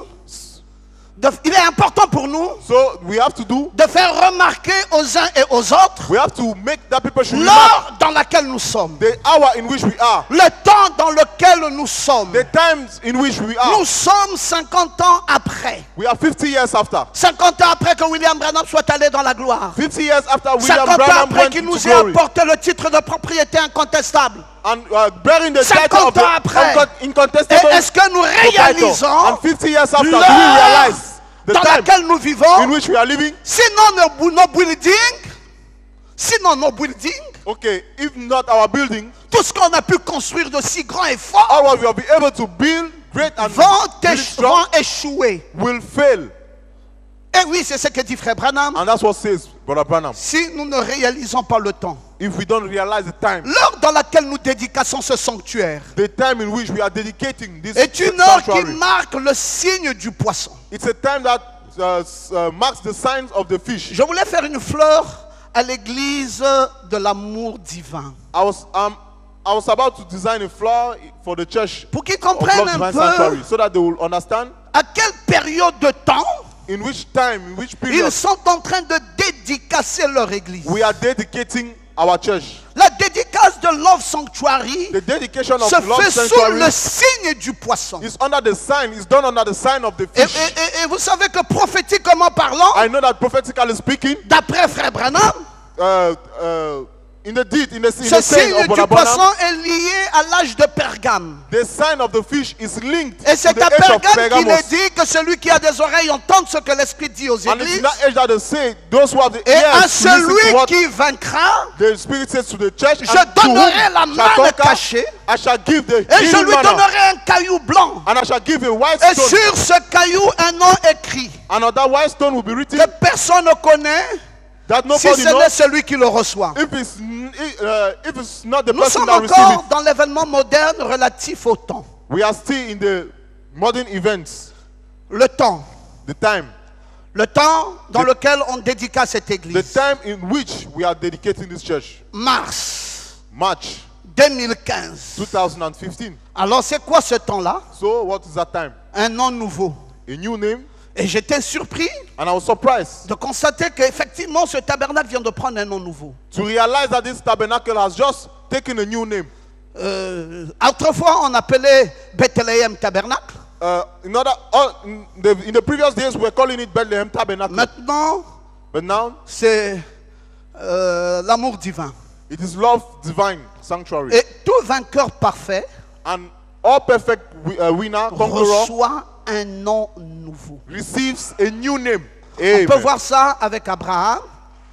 Il est important pour nous So we have to do, de faire remarquer aux uns et aux autres we have to make that people should remark l'heure dans laquelle nous sommes, the hour in which we are, le temps dans lequel nous sommes. the times in which we are. Nous sommes 50 ans après. We are 50 years after. 50 ans après que William Branham soit allé dans la gloire. 50 years after 50 William ans Branham après went qu'il to nous ait glory. apporté le titre de propriété incontestable. And bearing the 50 title of ans après. the Et incontestable est-ce que nous title. réalisons And 50 years after, do we l'heure realize the dans time laquelle nous in vivons? which we are living? Sinon nos buildings, Okay, if not our building, tout ce qu'on a pu construire de si grand et fort all what we will be able to build great and vont really strong échouer. will fail. Et oui, c'est ce que dit Frère Branham. And that's what says Brother Branham. Si nous ne réalisons pas le temps, If we don't realize the time, l'heure dans laquelle nous dédicassons ce sanctuaire the time in which we are dedicating this est une heure qui sanctuary, marque le signe du poisson. it's a time that marks the signs of the fish. Je voulais faire une fleur à l'église de l'amour divin. I was about to design a flower for the church Pour qu'ils of comprennent Love un Divine peu Sanctuary, so that they will understand à quelle période de temps in which time, in which ils period sont en train de dédicacer leur église. we are dedicating our church. La dédicace de Love Sanctuary The dedication of se Love fait sous Sanctuary le signe du poisson. is under the sign, is done under the sign of the Et, fish. et vous savez que prophétiquement parlant, I know that prophetically speaking, d'après Frère Branham, in the deed, in the ce saying signe of du Brother poisson Branham, est lié à l'âge de Pergame. the sign of the fish is linked Et to c'est the à age of Pergame qu'il est Pergamos. dit que celui qui a des oreilles entende ce que l'Esprit dit aux And it's in églises. that age that they say, those who have the Et à ears to listen to celui what qui vaincra, the Spirit says to the church, je and to whom donnerai la shall manne conquer, cachée I shall give the et je healing lui manna, donnerai un caillou blanc. and I shall give a white Et stone, sur ce caillou, un nom écrit and on that white stone will be written que personne ne connaît that si nobody ce n'est knows celui qui le reçoit. if it's not the Nous person sommes that receives encore it. dans l'événement moderne relatif au temps. We are still in the modern events, Le temps. the time Dans lequel on dédicace cette the église. time in which we are dedicating this church. Mars March 2015. 2015. Alors c'est quoi ce temps-là? So what is that time? Un nom nouveau. A new name. Et j'étais surpris And I was surprised de constater qu'effectivement ce tabernacle vient de prendre un nom nouveau. to realize that this tabernacle has just taken a new name. Autrefois on appelait Bethléem Tabernacle. in the previous days, we were calling it Bethlehem Tabernacle. Maintenant, But now, c'est l'amour divin. it is love divine sanctuary. Et tout vainqueur parfait And all perfect winner, conqueror, reçoit un nom nouveau. receives a new name. On Amen. peut voir ça avec Abraham.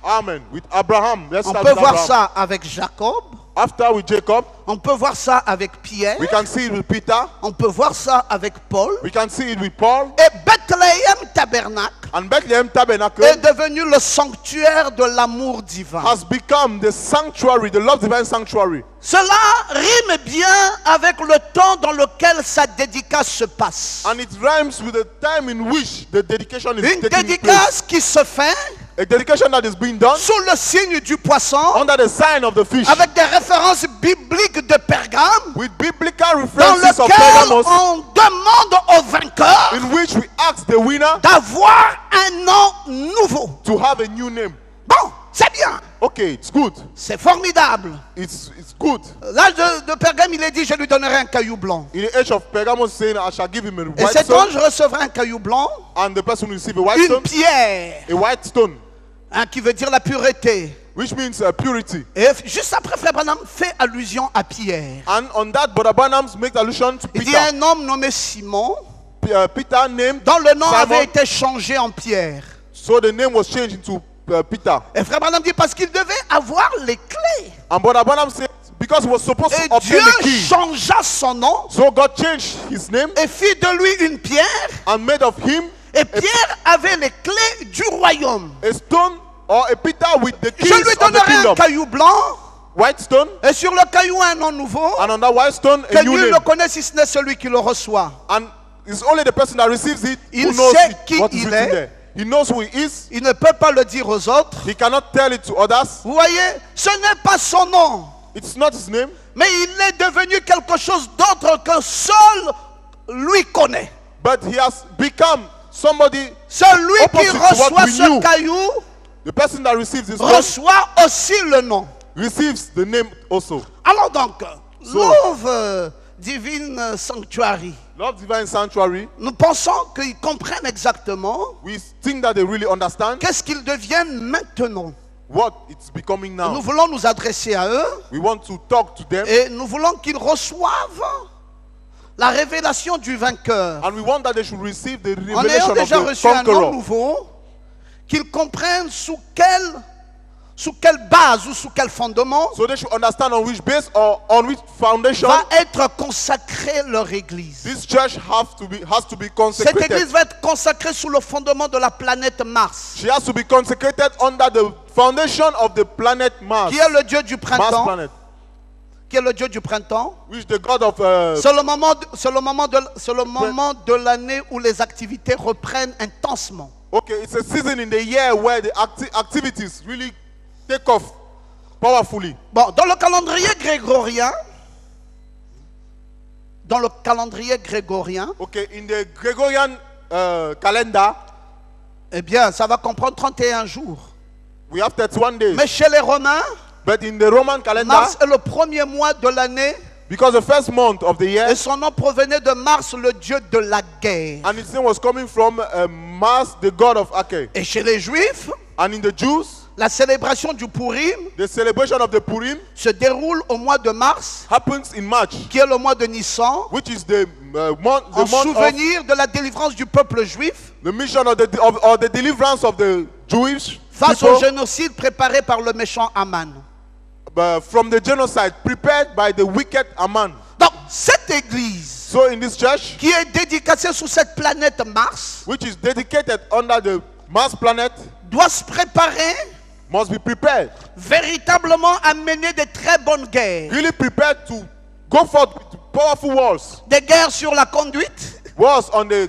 Amen. With Abraham. Let's On start peut with voir Abraham. ça avec Jacob. After with Jacob, On peut voir ça avec Pierre. we can see it with Peter. On peut voir ça avec Paul. We can see it with Paul. Et Bethléem Tabernacle And Bethlehem Tabernacle est devenu le sanctuaire de l'amour divin. has become the sanctuary, the love divine sanctuary. Cela rime bien avec le temps dans lequel sa dédicace se passe. And it rhymes with the time in which the dedication is Une taking place. dédicace qui se fait A dedication that is being done sous le signe du poisson, under the sign of the fish, avec des références bibliques de Pergame, with biblical dans references of lequel Pergamos, on demande au vainqueur in which we ask the winner d'avoir un nom nouveau. to have a new name. Bon, c'est bien, Okay, it's good. c'est formidable. It's good. L'âge de Pergame, il est dit, je lui donnerai un caillou blanc. In the age of Pergamos, saying, I shall give him a Et white cet stone, ange recevra un caillou blanc, and the person will receive a white une stone, pierre, a white stone, qui veut dire la pureté. which means purity. Et juste après, Frère Branham fait allusion à Pierre. And on that, Brother Branham makes allusion to Il dit Peter. un homme nommé Simon, Peter named dont le nom Simon, avait été changé en Pierre. so the name was changed into Peter. Et Frère Branham dit parce qu'il devait avoir les clés. And Brother Branham said, because he was supposed Et to obtain Dieu the key, changea son nom so God changed his name et fit de lui une pierre. and made of him Et Pierre avait les clés du royaume. a stone or a Peter with the keys Je lui of the donnerai un kingdom. caillou blanc. White stone, Et sur le caillou un nom nouveau. and on that white stone, Que a new nul name. ne connaît si ce n'est celui qui le reçoit. And it's only the person that receives it who Il knows sait it, qui what is il written est. there. He knows who he is. Il ne peut pas le dire aux autres. He cannot tell it to others. Vous voyez, ce n'est pas son nom. It's not his name, Mais il est devenu quelque chose d'autre que seul lui connaît. but he has become somebody. Celui qui Opposite to what reçoit we ce knew. caillou The person that receives this name reçoit aussi le nom. receives the name also. Alors donc, So- Love Divine Sanctuary, Love Divine Sanctuary, nous pensons qu'ils comprennent exactement we think that they really understand qu'est-ce qu'ils deviennent maintenant. what it's becoming Nous now. voulons nous adresser à eux We want to talk to them, et nous voulons qu'ils reçoivent la révélation du vainqueur. and we want that they should receive the En ayant revelation déjà of the reçu un nom conqueror. nouveau, qu'ils comprennent sous quelle base ou sous quel fondement So they should understand on which base or on which foundation va être consacrée leur église. this church has to be Cette consecrated. église va être consacrée sous le fondement de la planète Mars, She has to be consecrated under the foundation of the planet Mars. qui est le dieu du Mars printemps, planet, qui est le dieu du printemps. which the god of C'est le moment de l'année où les activités reprennent intensement. okay, it's a season in the year where the activities really take off powerfully. Bon, dans le calendrier grégorien, Okay, in the Gregorian calendar, eh bien, ça va comprendre 31 jours. we have 31 days. Mais chez les Romains, But in the Roman calendar, Mars est le premier mois de l'année because the first month of the year, et son nom provenait de Mars, le dieu de la guerre. and its name was coming from Mars, the god of Ake. Et chez les Juifs, And in the Jews, la célébration du Purim the celebration of the Purim se déroule au mois de mars, happens in March, qui est le mois de Nissan, which is the month en of souvenir de la délivrance du peuple juif the mission of the deliverance of the Jewish face au people génocide préparé par le méchant Aman. from the genocide prepared by the wicked Aman. Donc, cette église So in this church, qui est dédicacée sous cette planète Mars which is dedicated under the Mars planet, doit se préparer must be prepared, véritablement à mener de très bonnes guerres. really prepared to go forth with powerful wars. Des guerres sur la conduite, Wars on the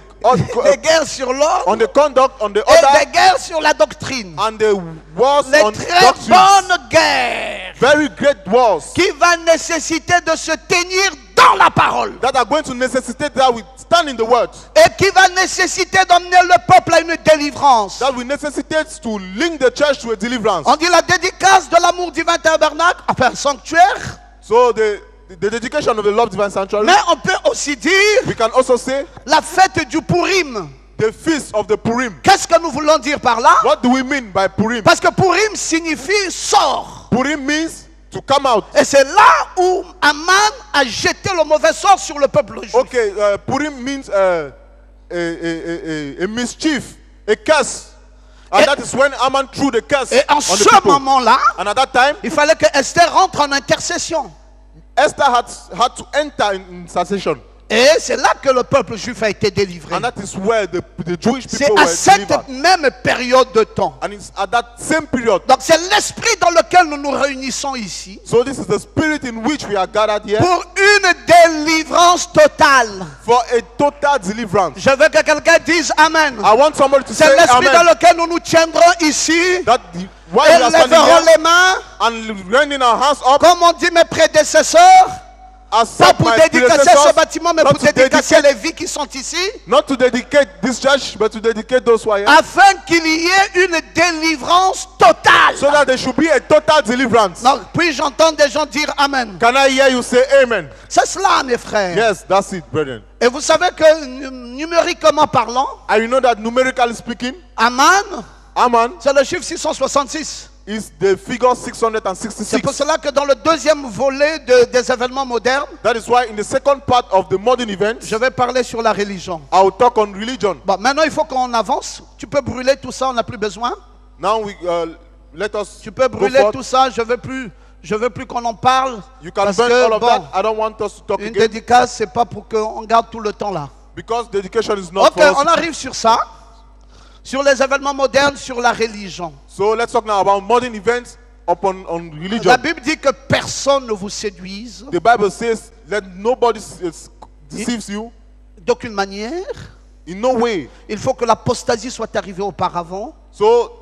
des guerres sur l'ordre on the conduct, on the et order, des guerres sur la doctrine. and the wars Les on très doctrines. bonnes guerres Very great wars qui va nécessiter de se tenir dans la parole that are going to necessitate that we stand in the word, et qui va nécessiter d'emmener le peuple à une délivrance. that will necessitate to link the church to a deliverance. On dit la dédicace de l'amour divin tabernacle, enfin sanctuaire, So the the dedication of the Love Divine Sanctuary, Mais on peut aussi dire we can also say la fête du Purim. the feast of the Purim. Qu'est-ce que nous voulons dire par là? What do we mean by Purim? Parce que Purim signifie sort. Purim means to come out. Et c'est là où Aman a jeté le mauvais sort sur le peuple juif. Okay, Purim means a mischief, a curse. And that is when Haman threw the curse Et en on the ce people. moment-là, And at that time, il fallait que Esther rentre en intercession. Esther had to enter in intercession. Et c'est là que le peuple juif a été délivré. And that is where the Jewish C'est people à were cette delivered. même période de temps. And it's at that same period. Donc c'est l'esprit dans lequel nous nous réunissons ici So this is the spirit in which we are gathered here pour une délivrance totale. for a total deliverance. Je veux que quelqu'un dise Amen. I want somebody to say C'est l'esprit dans amen. lequel nous nous tiendrons ici. That while we are standing Élèverons here les mains, and rending our hands up, comme on dit mes prédécesseurs, as pas said pour my dédicacer ce predecessors, bâtiment, mais not pour to dédicacer dedicate- les vies qui sont ici, not to dedicate this church, but to dedicate those who are here, afin qu'il y ait une délivrance totale. so that there should be a total deliverance. Donc, puis j'entends des gens dire Amen. Can I hear you say amen? C'est cela, mes frères. Yes, that's it, brethren. Et vous savez que numériquement parlant, And you know that numerically speaking, Aman, Haman c'est le chiffre 666. is the figure C'est 666. pour cela que dans le deuxième volet des événements modernes, That is why in the second part of the modern events, je vais parler sur la religion. I will talk on religion. Bon, maintenant il faut qu'on avance. Tu peux brûler tout ça, on n'a plus besoin. Now let us Tu peux go brûler forward. tout ça, je veux plus qu'on en parle. You can Parce burn que, all of bon, that. I don't want us to talk une again dédicace, c'est pas pour qu'on garde tout le temps là. because dedication is not Ok, for us. on arrive sur ça. Sur les événements modernes, sur la religion. So let's talk now about modern events on religion. La Bible dit que personne ne vous séduise The Bible says, let nobody deceives you d'aucune manière. in no way. Il faut que l'apostasie soit arrivée auparavant. So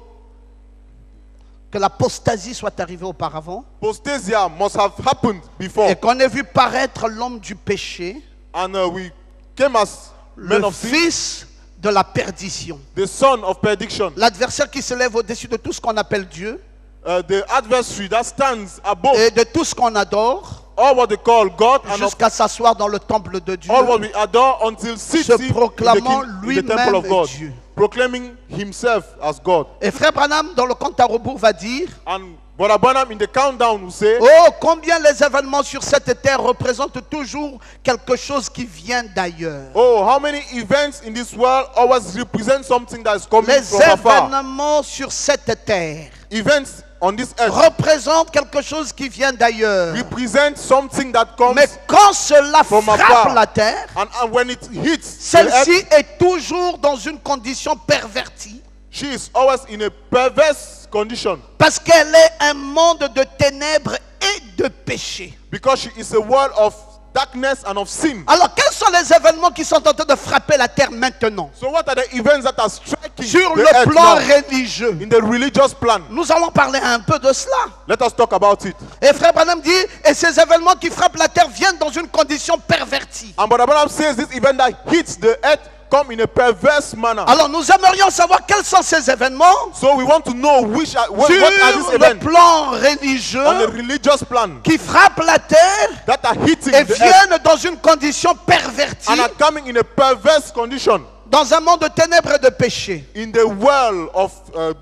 Que l'apostasie soit arrivée auparavant. apostasia must have happened before. Et qu'on ait vu paraître l'homme du péché, And we came as men le of sin, fils de la perdition. the son of perdition, L'adversaire qui se lève au-dessus de tout ce qu'on appelle Dieu the adversary that stands above et de tout ce qu'on adore, all what they call God and of jusqu'à s'asseoir dans le temple de Dieu, all what we adore until sits se in the proclamant in the lui-même temple of God, Dieu. proclaiming himself as God. Et Frère Branham, dans le compte à rebours, va dire: And Brother Branham in the countdown will say, oh, combien les événements sur cette terre représentent toujours quelque chose qui vient d'ailleurs. oh, how many events in this world always represent something that is coming Les from afar. événements sur cette terre Events on this earth représentent quelque chose qui vient d'ailleurs. represent something that comes Mais quand cela from frappe afar. la terre, And when it hits the celle-ci earth, est toujours dans une condition pervertie. she is always in a perverse condition Parce qu'elle est un monde de ténèbres et de péché. because she is a world of darkness and of sin. Alors, quels sont les événements qui sont en train de frapper la terre maintenant? So what are the events that are striking Sur the le earth plan now? religieux. In the religious plan? Nous allons parler un peu de cela. Let us talk about it. Et Frère Branham dit, et ces événements qui frappent la terre viennent dans une condition pervertie. And Brother Branham says this event that hits the earth come in a perverse manner. Alors nous aimerions savoir quels sont ces événements So we want to know what are sur these le events plan religieux on the religious plan qui frappent la terre that are hitting et the earth viennent dans une condition pervertie, and are coming in a perverse condition dans un monde de ténèbres et de péché. in the world of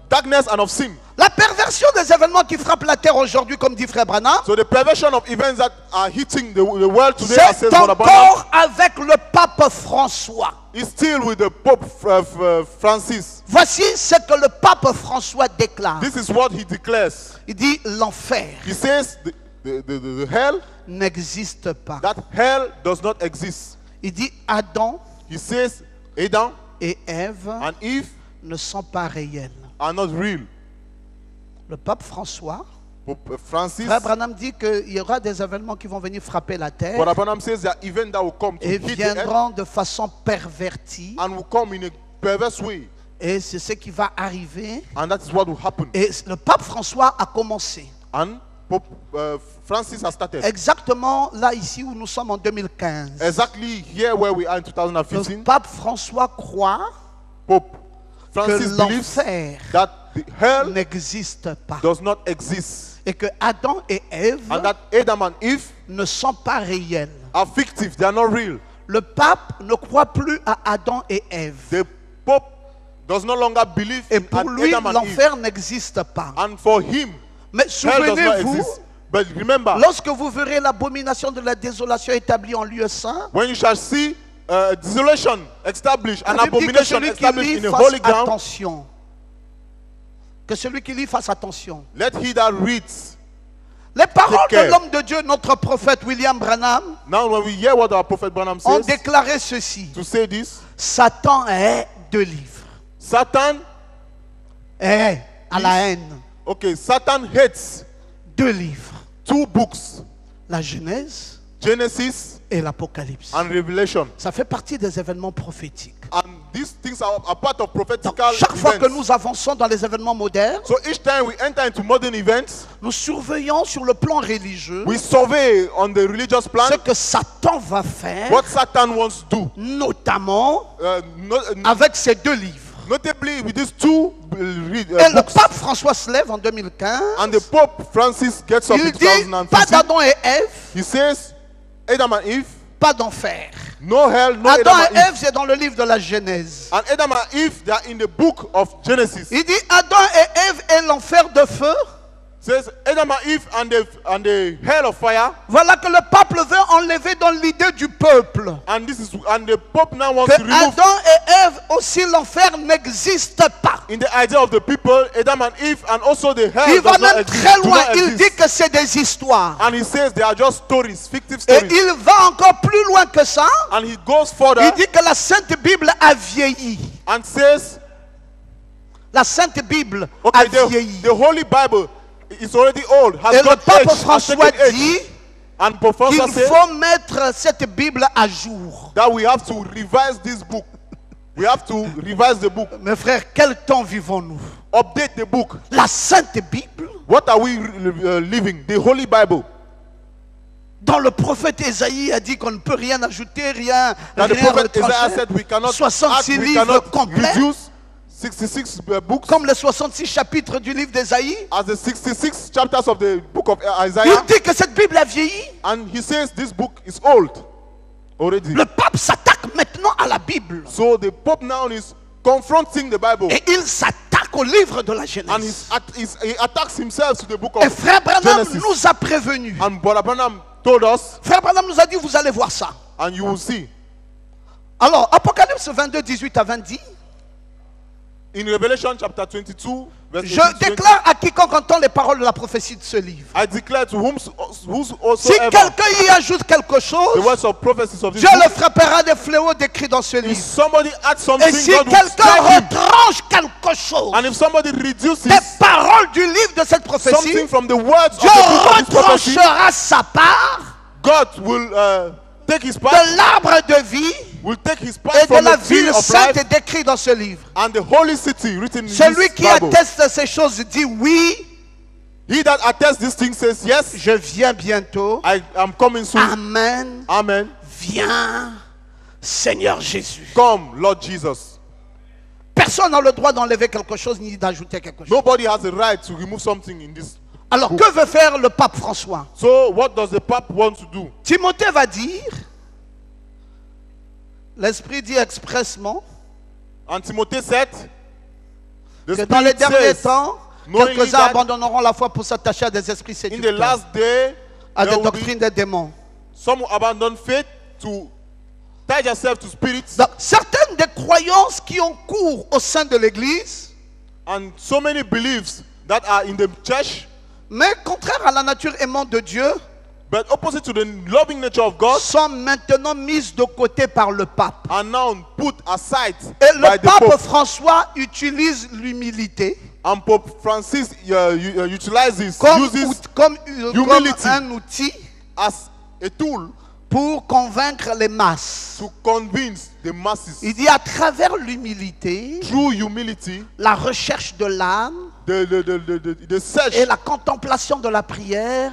darkness and of sin. La perversion des événements qui frappent la terre aujourd'hui, comme dit Frère Branham, So the perversion of events that are hitting the world today, as c'est says Brother Branham, encore avec le pape François. is still with the Pope Francis. Voici ce que le pape François déclare. This is what he declares. Il dit l'enfer He says the hell, n'existe pas. that hell does not exist. Il dit Adam He says Adam et Ève and Eve ne sont pas réels. are not real. Le pape François, Pope Francis, Frère Branham dit qu'il y aura des événements qui vont venir frapper la terre Brother Branham says there are events that will come to et hit the earth viendront de façon pervertie. and will come in a perverse way. Et c'est ce qui va arriver. And that is what will happen. Et le pape François a commencé. And Pope Francis has started. Exactement là, ici où nous sommes en 2015. Exactly here where we are in Le 2015, pape François croit Pope que Francis believes l'enfer that hell n'existe pas. does not exist. Et que Adam et Ève And that Adam and Eve ne sont pas réels. are fictive, they are not real. Le pape ne croit plus à Adam et Ève. The Pope does no longer believe Et in pour lui, Adam and Eve. l'enfer n'existe pas. And for him, Mais hell does not souvenez-vous, exist. But remember, lorsque vous verrez l'abomination de la désolation établie en lieu saint, when you shall see desolation established, an la Bible dit que abomination celui qui established lit in a fasse holy ground, attention. Que celui qui lit fasse attention. let he that reads. Les paroles Take care. de l'homme de Dieu, notre prophète William Branham, Now when we hear what our prophet Branham ont says, déclaré ceci. to say this, Satan est deux livres. Satan, Est à la haine. okay, Satan hates Deux livres. two books, La Genèse Genesis et l'Apocalypse. and Revelation. Ça fait partie des événements prophétiques. And these things are part of Donc, prophetical chaque fois que events. nous avançons dans les événements modernes, So each time we enter into modern events, nous surveillons sur le plan religieux we survey on the religious plan ce que Satan va faire, what Satan wants to do. notamment No- avec ces deux livres. notably with these two Et le books. pape François se lève en 2015. And the Pope Francis gets up Il in dit pas 2015. d'Adam et Ève, He says, Adam and Eve, pas d'enfer. no hell, no Adam Adam et and Eve. Ève, c'est dans le livre de la Genèse. And Adam and Eve, they are in the book of Genesis. Il dit Adam et Ève et l'enfer de feu. Says Adam and Eve and the hell of fire. Voilà que le pape veut enlever dans l'idée du peuple. And the Pope now wants Que to remove Adam et Ève aussi l'enfer n'existe pas. in the idea of the people, Adam and Eve, and also the hell Il va does not même exist, très do loin. not Il exist. dit que c'est des histoires. And he says they are just stories, fictive Et stories. il va encore plus loin que ça. And he goes further Il dit que la Sainte Bible a vieilli. and says, La Sainte Bible okay, a vieilli. the Holy Bible is already old, has Et le got pape age, has François taken age. dit And Pope qu'il Francis says faut mettre cette Bible à jour. that we have to revise this book. We have to revise the book, Mes frères, quel temps vivons-nous? update the book. La Sainte Bible, What are we living? The Holy Bible. dont le prophète Ésaïe a dit qu'on ne peut rien ajouter, rien, That the rien prophet Isaiah retrancher. said we cannot 66 add, we livres cannot complets. reduce 66 books Comme les 66 chapitres du livre d'Ésaïe. as the 66 chapters of the book of Il Isaiah. dit que cette Bible a vieilli. And he says this book is old already. Le pape s'attaque maintenant à la Bible. So the Pope now is confronting the Bible. Et il s'attaque au livre de la And Genèse. he attacks himself to the book Et of Frère Branham Genesis. nous a prévenus. And Brother Branham told us, Frère Branham nous a dit, vous allez voir ça. and you will see. Alors, Apocalypse 22, 18 à 20 dit, In Revelation chapter 22, verse je 18 to 20, déclare à quiconque entend les paroles de la prophétie de ce livre. I declare to Si whosoever quelqu'un y ajoute quelque the chose, words of prophecies of this Dieu book. le frappera des fléaux décrits dans ce If livre. somebody adds something, Et si God will quelqu'un strike him. retranche quelque chose And if somebody reduces des paroles du livre de cette prophétie, something from the words of Dieu the book of this prophecy, retranchera sa part God will take his part, de l'arbre de vie will take his part et de from la the tree ville of sainte life décrite dans ce livre. and the holy city written in Celui this qui Bible. atteste ces choses dit oui, He that attests these things says, yes, je viens bientôt. I am coming soon. Amen. Amen. Viens, Seigneur Jésus. Come, Lord Jesus. Personne n'a le droit d'enlever quelque chose ni d'ajouter quelque chose. Nobody has a right to remove something in this. Alors, que veut faire le pape François? So what does the Pope want to do? Timothée va dire, l'Esprit dit expressement, And Timothy said, the que dans les Spirit derniers says, temps, knowing quelques-uns that abandonneront la foi pour s'attacher à des esprits in the séducteurs, last day, à there des will doctrines be des démons. some who abandon faith to tie yourself to spirits. Donc, certaines des croyances qui ont cours au sein de l'Église, And so many beliefs that are in the church, mais contraires à la nature aimante de Dieu, but opposite to the loving nature of God, sont maintenant mises de côté par le pape. are now put aside Et by le the pape Pope. François utilise l'humilité And Pope Francis utilizes, comme uses humility un outil as a tool pour convaincre les masses. to convince the masses. Il dit à travers l'humilité, Through humility, la recherche de l'âme the search et la contemplation de la prière,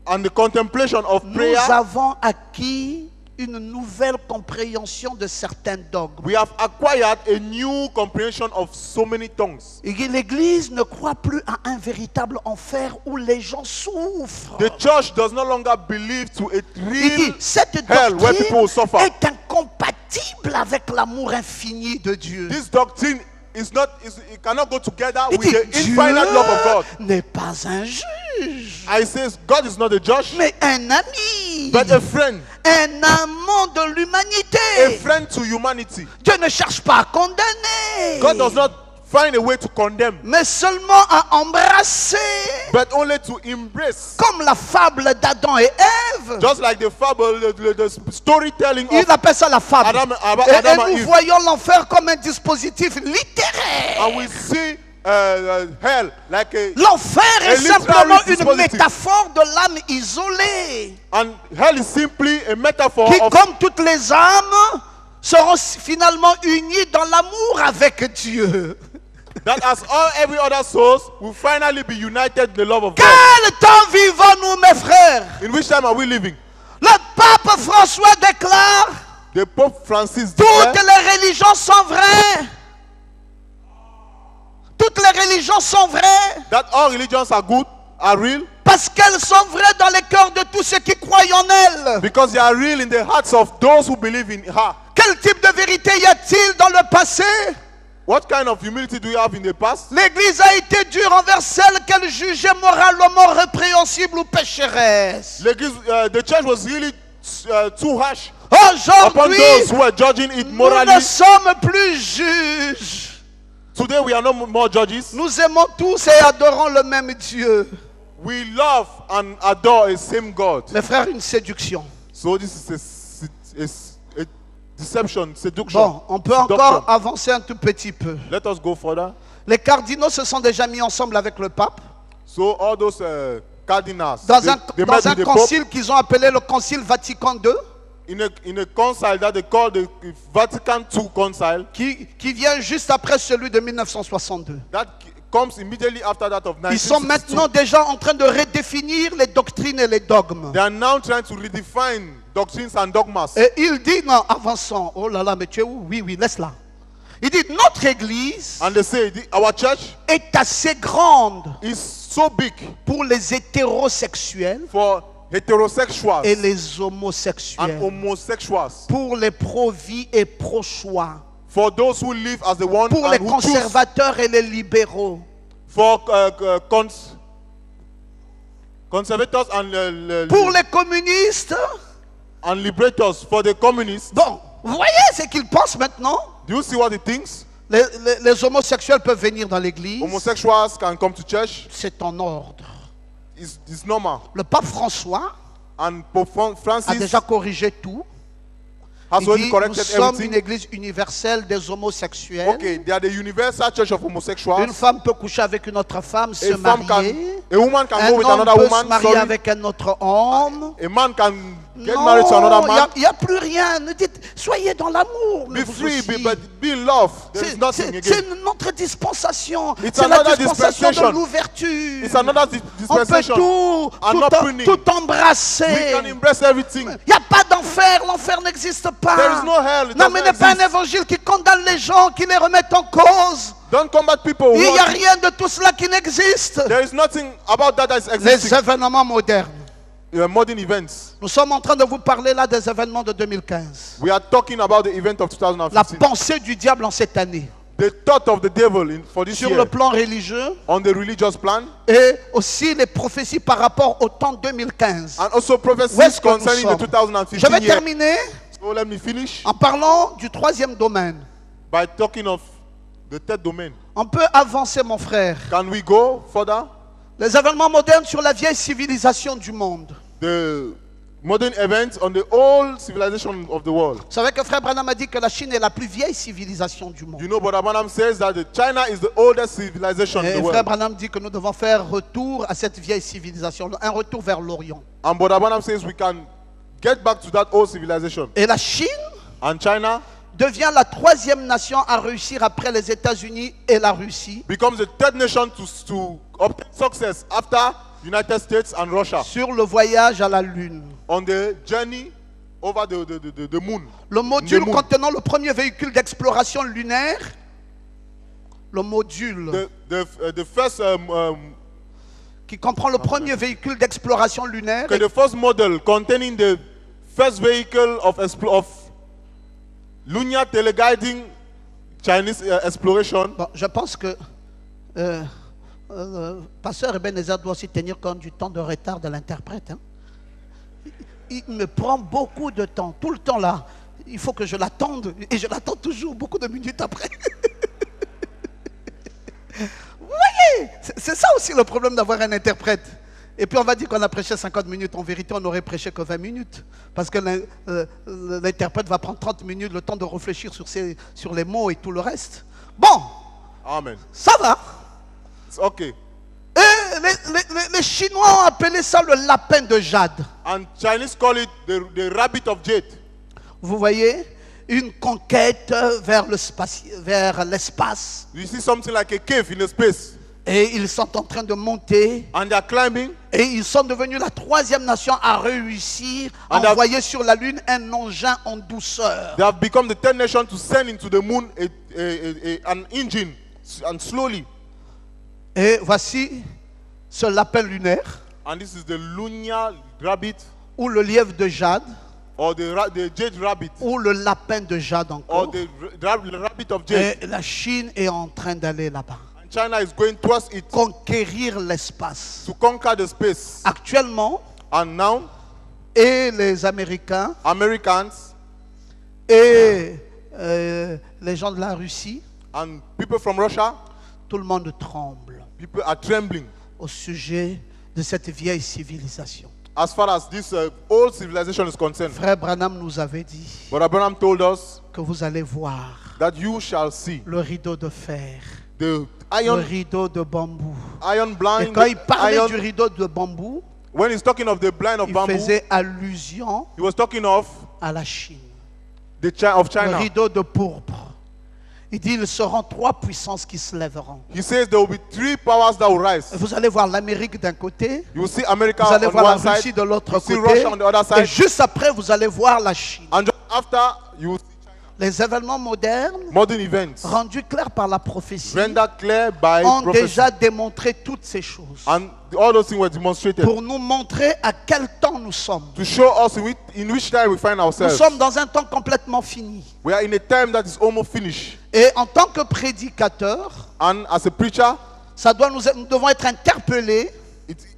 and the contemplation of nous prayer, avons acquis une nouvelle compréhension de certains dogmes. We have acquired a new comprehension of so many tongues. Et l'Église ne croit plus à un véritable enfer où les gens souffrent. The church does no longer believe to a Il dit, real cette hell where doctrine people suffer. est incompatible avec l'amour infini de Dieu. This doctrine is not, it cannot go together Il with dit, the Dieu infinite love of God. n'est pas un juge, I say God is not a judge, mais un ami, but a friend. un amant de A l'humanité. friend to humanity. Dieu ne cherche pas à condamner, God does not find a way to condemn, mais seulement à embrasser. but only to embrace. Comme la fable d'Adam et Ève. Just like the fable, the storytelling Il of appelle ça la fable. Adam Et and nous Eve. voyons l'enfer comme un dispositif littéraire. And we see hell like a, L'enfer est literary simplement une dispositif. métaphore de l'âme isolée, and hell is simply a metaphor qui, of, comme toutes les âmes, seront finalement unies dans l'amour avec Dieu. that as every other souls will finally be united in the love of God. Quel temps vivons-nous, mes frères? In which time are we living? Le pape François déclare: The Pope Francis toutes declared les religions sont vraies. Toutes les religions sont vraies. that all religions are good, are real, Parce qu'elles sont vraies dans les cœurs de tous ceux qui croient en elles. because they are real in the hearts of those who believe in her. Quel type de vérité y a-t-il dans le passé? What kind of humility do you have in the past? L'Église a été dure envers celles qu'elle jugeait moralement répréhensibles ou pécheresses. The church was really too harsh upon those Aujourd'hui, who were judging it nous morally. ne sommes plus juges. Today we are no more judges. Nous aimons tous et adorons le même Dieu. We love and adore a same God. Mes frères, une séduction. So this is a deception, seduction. Bon, on peut encore avancer un tout petit peu. Let us go further. Les cardinaux se sont déjà mis ensemble avec le pape So all those cardinals, dans they un met with the Pope concile qu'ils ont appelé le concile Vatican II, in a concile that they call the Vatican II concile. qui vient juste après celui de 1962. That comes immediately after that of Ils sont 1962. maintenant déjà en train de redéfinir les doctrines et les dogmes. They are now trying to redefine doctrines and dogmas. Et il dit, non, avançons. Oh là là, mais tu es où? Oui, laisse-la. Il dit, notre église And they say our church est assez grande is so big pour les hétérosexuels for heterosexuals et les and homosexuels, homosexuals, pour les pro-vie et pro-choix, for those who live as the one pour and les who choose, conservateurs et les libéraux. for conservators Pour les communistes, and liberators, for the communists. bon, vous voyez ce qu'ils pensent maintenant? Do you see what he thinks? Les homosexuels peuvent venir dans l'église, Homosexuals can come to church. c'est en ordre. It's normal. Le pape François And Pope a Francis déjà corrigé tout. has Il already dit, nous corrected sommes une everything. église universelle des homosexuels. Okay, they are the universal church of Une homosexuals. femme peut coucher avec une autre femme, se marier. A woman can Un go with homme another peut se woman. marier Sorry. avec un autre homme. A man can get married to another man. Il n'y a plus rien. Ne dites, soyez dans l'amour. mais Be vous free, aussi. but be in love. There is nothing C'est again. une autre dispensation. It's C'est la another dispensation de dispensation. l'ouverture. It's another On peut dispensation. tout opening. tout We embrasser. can embrace everything. Il n'y a pas d'enfer. L'enfer n'existe pas. There is no hell. It N'amenez doesn't pas un exist. évangile qui condamne les gens, qui les remette en cause. Don't combat people who Il n'y a want- rien de tout cela qui n'existe. There is nothing about that is Les existing. événements modernes. Modern events. Nous sommes en train de vous parler là des événements de 2015. We are talking about the event of La 2015. pensée du diable en cette année. The thought of the devil for this Sur year le plan religieux on the religious plan, et aussi les prophéties par rapport au temps 2015. and also Où est-ce prophecies que nous concerning the sommes? 2015 Je vais year. terminer So let me finish en parlant du troisième domaine. by talking of the third domain. On peut avancer, mon frère. Can we go further? Les événements modernes sur la vieille civilisation du monde. The modern events on the old civilization of the world. Vous savez que frère Branham a dit que la Chine est la plus vieille civilisation du monde. You know, Brother Branham says that China is the oldest civilization in Et the frère world. Branham dit que nous devons faire retour à cette vieille civilisation, un retour vers l'Orient. And Brother Branham says we can get back to that old civilization. Et la Chine And China devient la troisième nation à réussir après les États-Unis et la Russie becomes the third nation to obtain success after United States and Russia sur le voyage à la Lune. on the journey over the moon. Le module The moon. contenant le premier véhicule d'exploration lunaire. Le module The first qui comprend le premier véhicule d'exploration lunaire. okay, the first model containing the first vehicle of lunar teleguiding Chinese exploration. Bon, je pense que Pasteur Ebenezer doit aussi tenir compte du temps de retard de l'interprète. Hein. Il me prend beaucoup de temps, tout le temps là. Il faut que je l'attende et je l'attends toujours beaucoup de minutes après. Vous voyez, c'est ça aussi le problème d'avoir un interprète. Et puis on va dire qu'on a prêché 50 minutes. En vérité, on n'aurait prêché que 20 minutes. Parce que l'interprète va prendre 30 minutes, le temps de réfléchir sur les mots et tout le reste. Bon, Amen. ça va. It's okay. Et les Chinois ont appelé ça le lapin de jade. And Chinese call it the rabbit of jade. Vous voyez, une conquête vers l'espace. You see something like a cave in the space. Et ils sont en train de monter. And they are climbing. Et ils sont devenus la troisième nation à réussir à And they envoyer sur la Lune un engin en douceur. They have become the 10th nation to send into the moon an engine and slowly. Et voici ce lapin lunaire, And this is the lunar rabbit ou le lièvre de jade, or the jade rabbit ou le lapin de jade or encore. the rabbit of jade. Et la Chine est en train d'aller là-bas. And China is going towards it Conquérir l'espace. to conquer the space. Actuellement, And now, et les Américains Americans et les gens de la Russie, and people from Russia, tout le monde tremble people are trembling au sujet de cette vieille civilisation. as far as this old civilization is concerned. Frère Branham nous avait dit But Abraham told us que vous allez voir that you shall see le rideau de fer, the le iron rideau de bambou. Et blind, quand il parlait iron. du rideau de bambou, When he's talking of the blind of il bamboo, faisait allusion he was talking of à la Chine. of Le China. rideau de pourpre. Il dit, ils seront trois puissances qui se lèveront. He says there will be three powers that will rise. Vous allez voir l'Amérique d'un côté, You will see America vous allez on voir la one side, Russie de l'autre you see côté, Russia on the other et side, juste après, vous allez voir la Chine. and just after you will see Les événements modernes, modern events rendus clairs par la prophétie, rendered clear by ont prophecy. déjà démontré toutes ces choses. And all those things were demonstrated Pour nous montrer à quel temps nous sommes. to show us in which time we find Nous ourselves. sommes dans un temps complètement fini. We are in a time that is almost finished. Et en tant que prédicateur, And as a preacher, nous devons être interpellés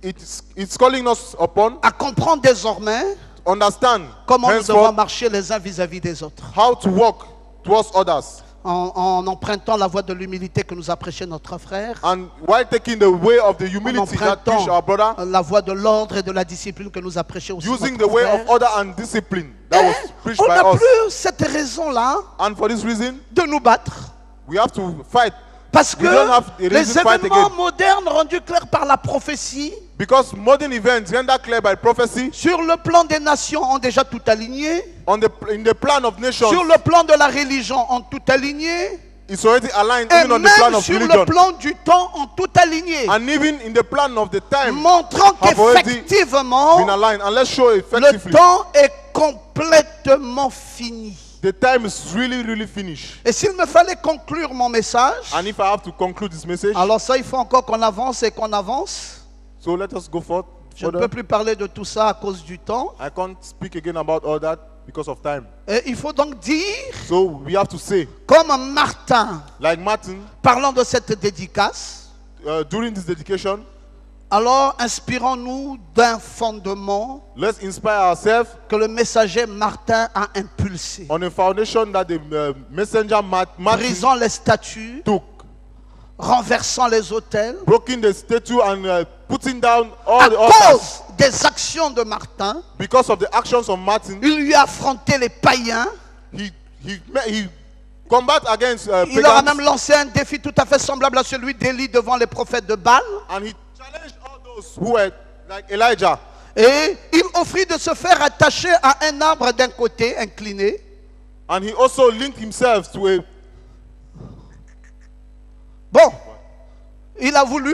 it's calling us upon à comprendre désormais understand comment nous devons henceforth marcher les uns vis-à-vis des autres. how to walk towards others. En empruntant la voie de l'humilité que nous a prêché notre frère, And while taking the way of the en humility that preached our empruntant brother, la voie de l'ordre et de la discipline que nous a prêché aussi using the notre way frère. of order and discipline that was preached On by n'a us. plus cette raison-là And for this reason, de nous battre. we have to fight. Parce que We don't have a reason les to fight événements again. modernes rendus clairs par la prophétie, Because modern events rendered clear by prophecy sur le plan des nations, ont déjà tout aligné. in the plan of nations, Sur le plan de la religion, ont tout aligné. it's already aligned Et even on the plan même of sur religion. le plan du temps, ont tout aligné. And even in the plan of the time, Montrant have already qu'effectivement, been aligned. And let's show le effectively. temps est complètement fini. The time is really, really finished. Et s'il me fallait conclure mon message, And if I have to conclude this message, alors ça, il faut encore qu'on avance et qu'on avance. so let us go forth. Je ne peux plus parler de tout ça à cause du temps. I can't speak again about all that because of time. Et il faut donc dire, So we have to say, comme Martin, like Martin, parlant de cette dédicace, during this dedication, alors inspirons-nous d'un fondement let's inspire ourselves que le messager Martin a impulsé. on a foundation that the messenger Martin Brisant les statues, took, renversant les autels, broken the statue and putting down all à the altars. cause des actions de Martin. Because of the actions of Martin, Il lui a affronté les païens. he combat against Il leur a pagans, même lancé un défi tout à fait semblable à celui d'Élie devant les prophètes de Baal. and he challenged all those who were like Elijah. Et il offrit de se faire attacher à un arbre d'un côté, incliné. And he also linked himself to a. Bon, il a voulu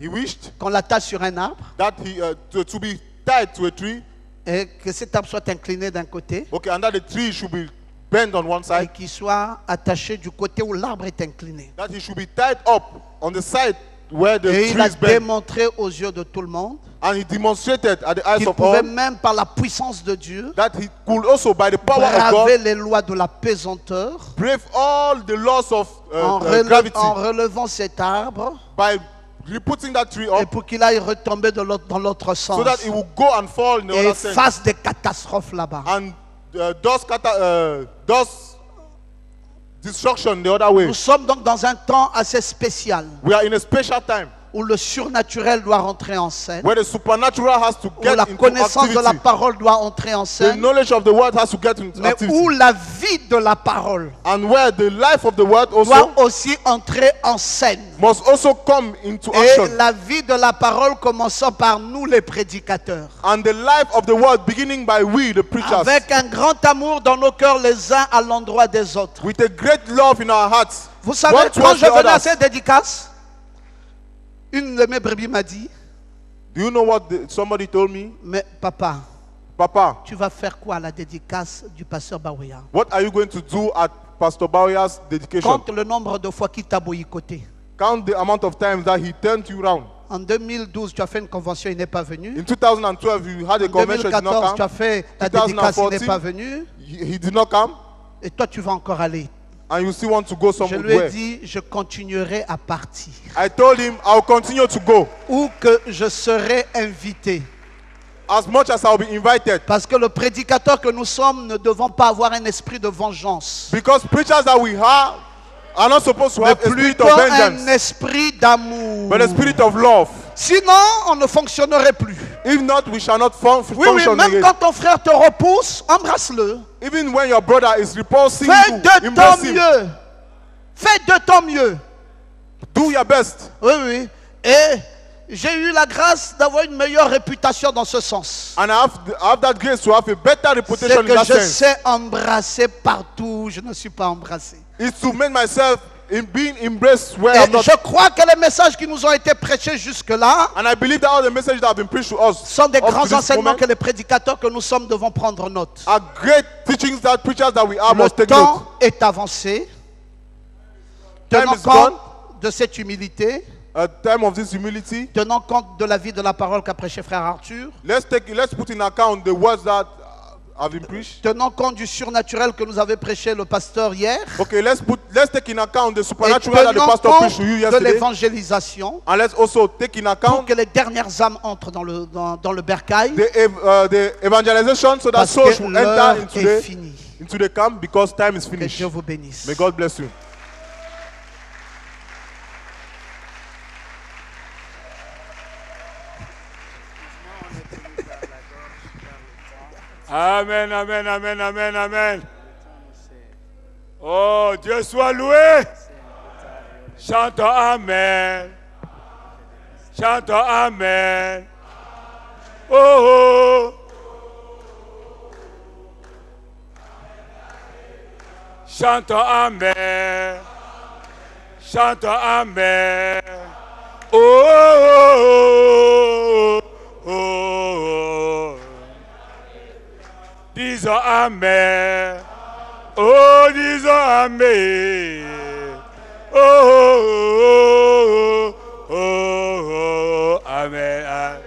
He wished qu'on l'attache sur un arbre. that he to be tied to a tree. Et que cet arbre soit incliné d'un côté Okay, and that the tree should be bent on one et side. qu'il soit attaché du côté où l'arbre est incliné. That he should be tied up on the side where the Et il tree a is bent. démontré aux yeux de tout le monde And he demonstrated at the eyes qu'il of pouvait all même par la puissance de Dieu that he could also, by the power of braver God, les lois de la pesanteur brave all the laws of en gravity relevant cet arbre by putting that tree et up pour qu'il aille retomber dans l'autre sens so that it will go and fall in the et other sense. fasse des catastrophes là-bas. And does destruction the other way. Nous sommes donc dans un temps assez spécial We are in a special time où le surnaturel doit rentrer en scène, where the supernatural has to où get la into connaissance de la activity. parole doit entrer en The scène, knowledge of the word has to get into mais activity. où la vie de la parole And where the life of the word doit also aussi entrer en scène. must also come into Et action. la vie de la parole commençant par nous les prédicateurs. And the life of the word beginning by we, the preachers, Avec un grand amour dans nos cœurs les uns à l'endroit des autres. with a great love in our hearts. Vous savez, One quand towards je the venais à others. cette dédicace, une de mes brebis m'a dit, Do you know what somebody told me? mais papa, Papa, tu vas faire quoi à la dédicace du pasteur Bawea? what are you going to do at Pastor Baoya's dedication? Compte le nombre de fois qu'il t'a boycotté. Count the amount of times that he turned you round. En 2012, tu as fait une convention, il n'est pas venu. In 2012, you had a En convention, he did 2014, not tu as come. fait la dédicace, il n'est 2014, pas venu. He did not come. Et toi, tu vas encore aller. And you still want to go Je lui ai somewhere. dit, je continuerai à partir. I told him I'll continue to go Ou que je serai invité. as much as I'll be invited. Parce que le prédicateur que nous sommes ne devons pas avoir un esprit de vengeance. Because preachers that we are not supposed to Mais have a spirit plutôt of un vengeance, esprit d'amour. but a spirit of love. Sinon, on ne fonctionnerait plus. If not, we shall not Oui, oui, function même again. quand ton frère te repousse, embrasse-le. Even when your brother is repulsing Fais you, de ton embrace him. mieux. Fais de ton mieux. Do your best. Oui, oui. Et j'ai eu la grâce d'avoir une meilleure réputation dans ce sens. And I have that grace to have a better C'est reputation in que that je sense. sais embrasser partout où je ne suis pas embrassé. It's to make myself in being embraced where Et I'm not. je crois que les messages qui nous ont été prêchés jusque-là And I believe that all the messages that have been preached to us sont des up to grands this enseignements moment que les prédicateurs que nous sommes devons prendre note. are great teachings that preachers that we are Le must take note. temps est avancé. Time Tenant is gone. compte de cette humilité, A time of this humility. tenant compte de la vie de la parole qu'a prêché frère Arthur, Let's put in account the words that have been preached. tenant compte du surnaturel que nous avait prêché le pasteur hier, Okay, let's take in account the et supernatural that the tenant pastor preached to you compte de yesterday. l'évangélisation, And let's also take in pour account que les dernières âmes entrent dans le bercail, the evangelization so that parce souls que will l'heure enter est finie. into the camp because time is Que finished. Dieu vous bénisse. May God bless you. Amen, amen, amen, amen, amen. Oh, Dieu soit loué. Chantons Amen. Chantons Amen. Oh, oh. Chantons Amen. Chantons Amen. Oh, oh, oh, oh, oh. Disons Amen. Oh, disons Amen. Oh, oh, oh, oh, oh. Amen.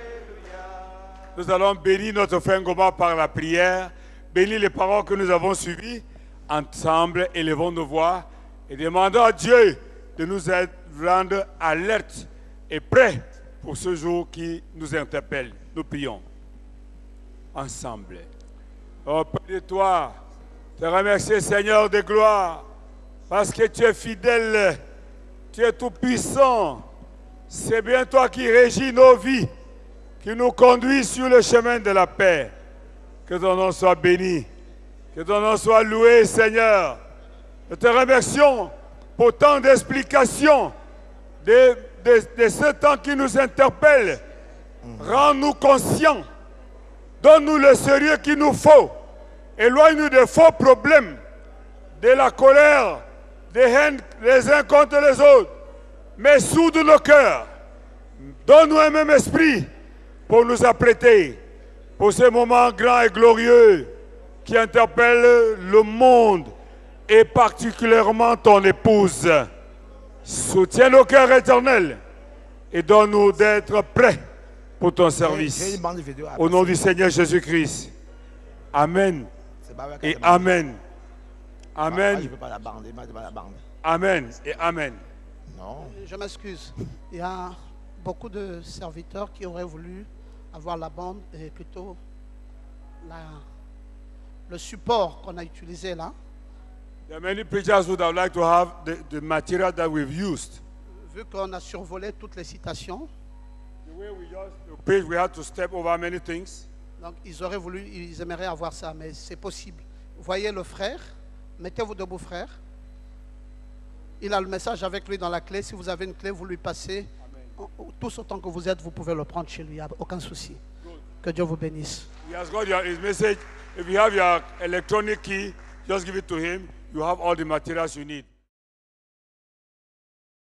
Nous allons bénir notre fin Goma par la prière, bénir les paroles que nous avons suivies. Ensemble, élevons nos voix et demandons à Dieu de nous rendre alertes et prêts pour ce jour qui nous interpelle. Nous prions ensemble. Oh, Père de toi, te remercier, Seigneur de gloire, parce que tu es fidèle, tu es tout puissant. C'est bien toi qui régis nos vies, qui nous conduis sur le chemin de la paix. Que ton nom soit béni, que ton nom soit loué, Seigneur. Nous te remercions pour tant d'explications de ce temps qui nous interpelle. Rends-nous conscients. Donne-nous le sérieux qu'il nous faut. Éloigne-nous des faux problèmes, de la colère, des haines les uns contre les autres. Mais soude nos cœurs. Donne-nous un même esprit pour nous apprêter, pour ce moment grand et glorieux qui interpelle le monde et particulièrement ton épouse. Soutiens nos cœurs éternels et donne-nous d'être prêts pour ton service. Au nom du Seigneur Jésus-Christ. Amen. Et Amen. Amen. Je ne peux pas la bande. Il m'a demandé la bande. Amen et Amen. Non. Je m'excuse. Il y a beaucoup de serviteurs qui auraient voulu avoir la bande et plutôt le support qu'on a utilisé là. There are many preachers who would like to have the material that we've used. Vu qu'on a survolé toutes les citations, The way we just preach, we had to step over many things. donc ils aimeraient avoir ça, mais c'est possible. Vous voyez le frère, mettez-vous debout frère. Il a le message avec lui dans la clé. Si vous avez une clé, vous lui passez. Tous autant que vous êtes, vous pouvez le prendre chez lui, il n'y a aucun souci. Que Dieu vous bénisse. He has got his message. If you have your electronic key, just give it to him. You have all the materials you need.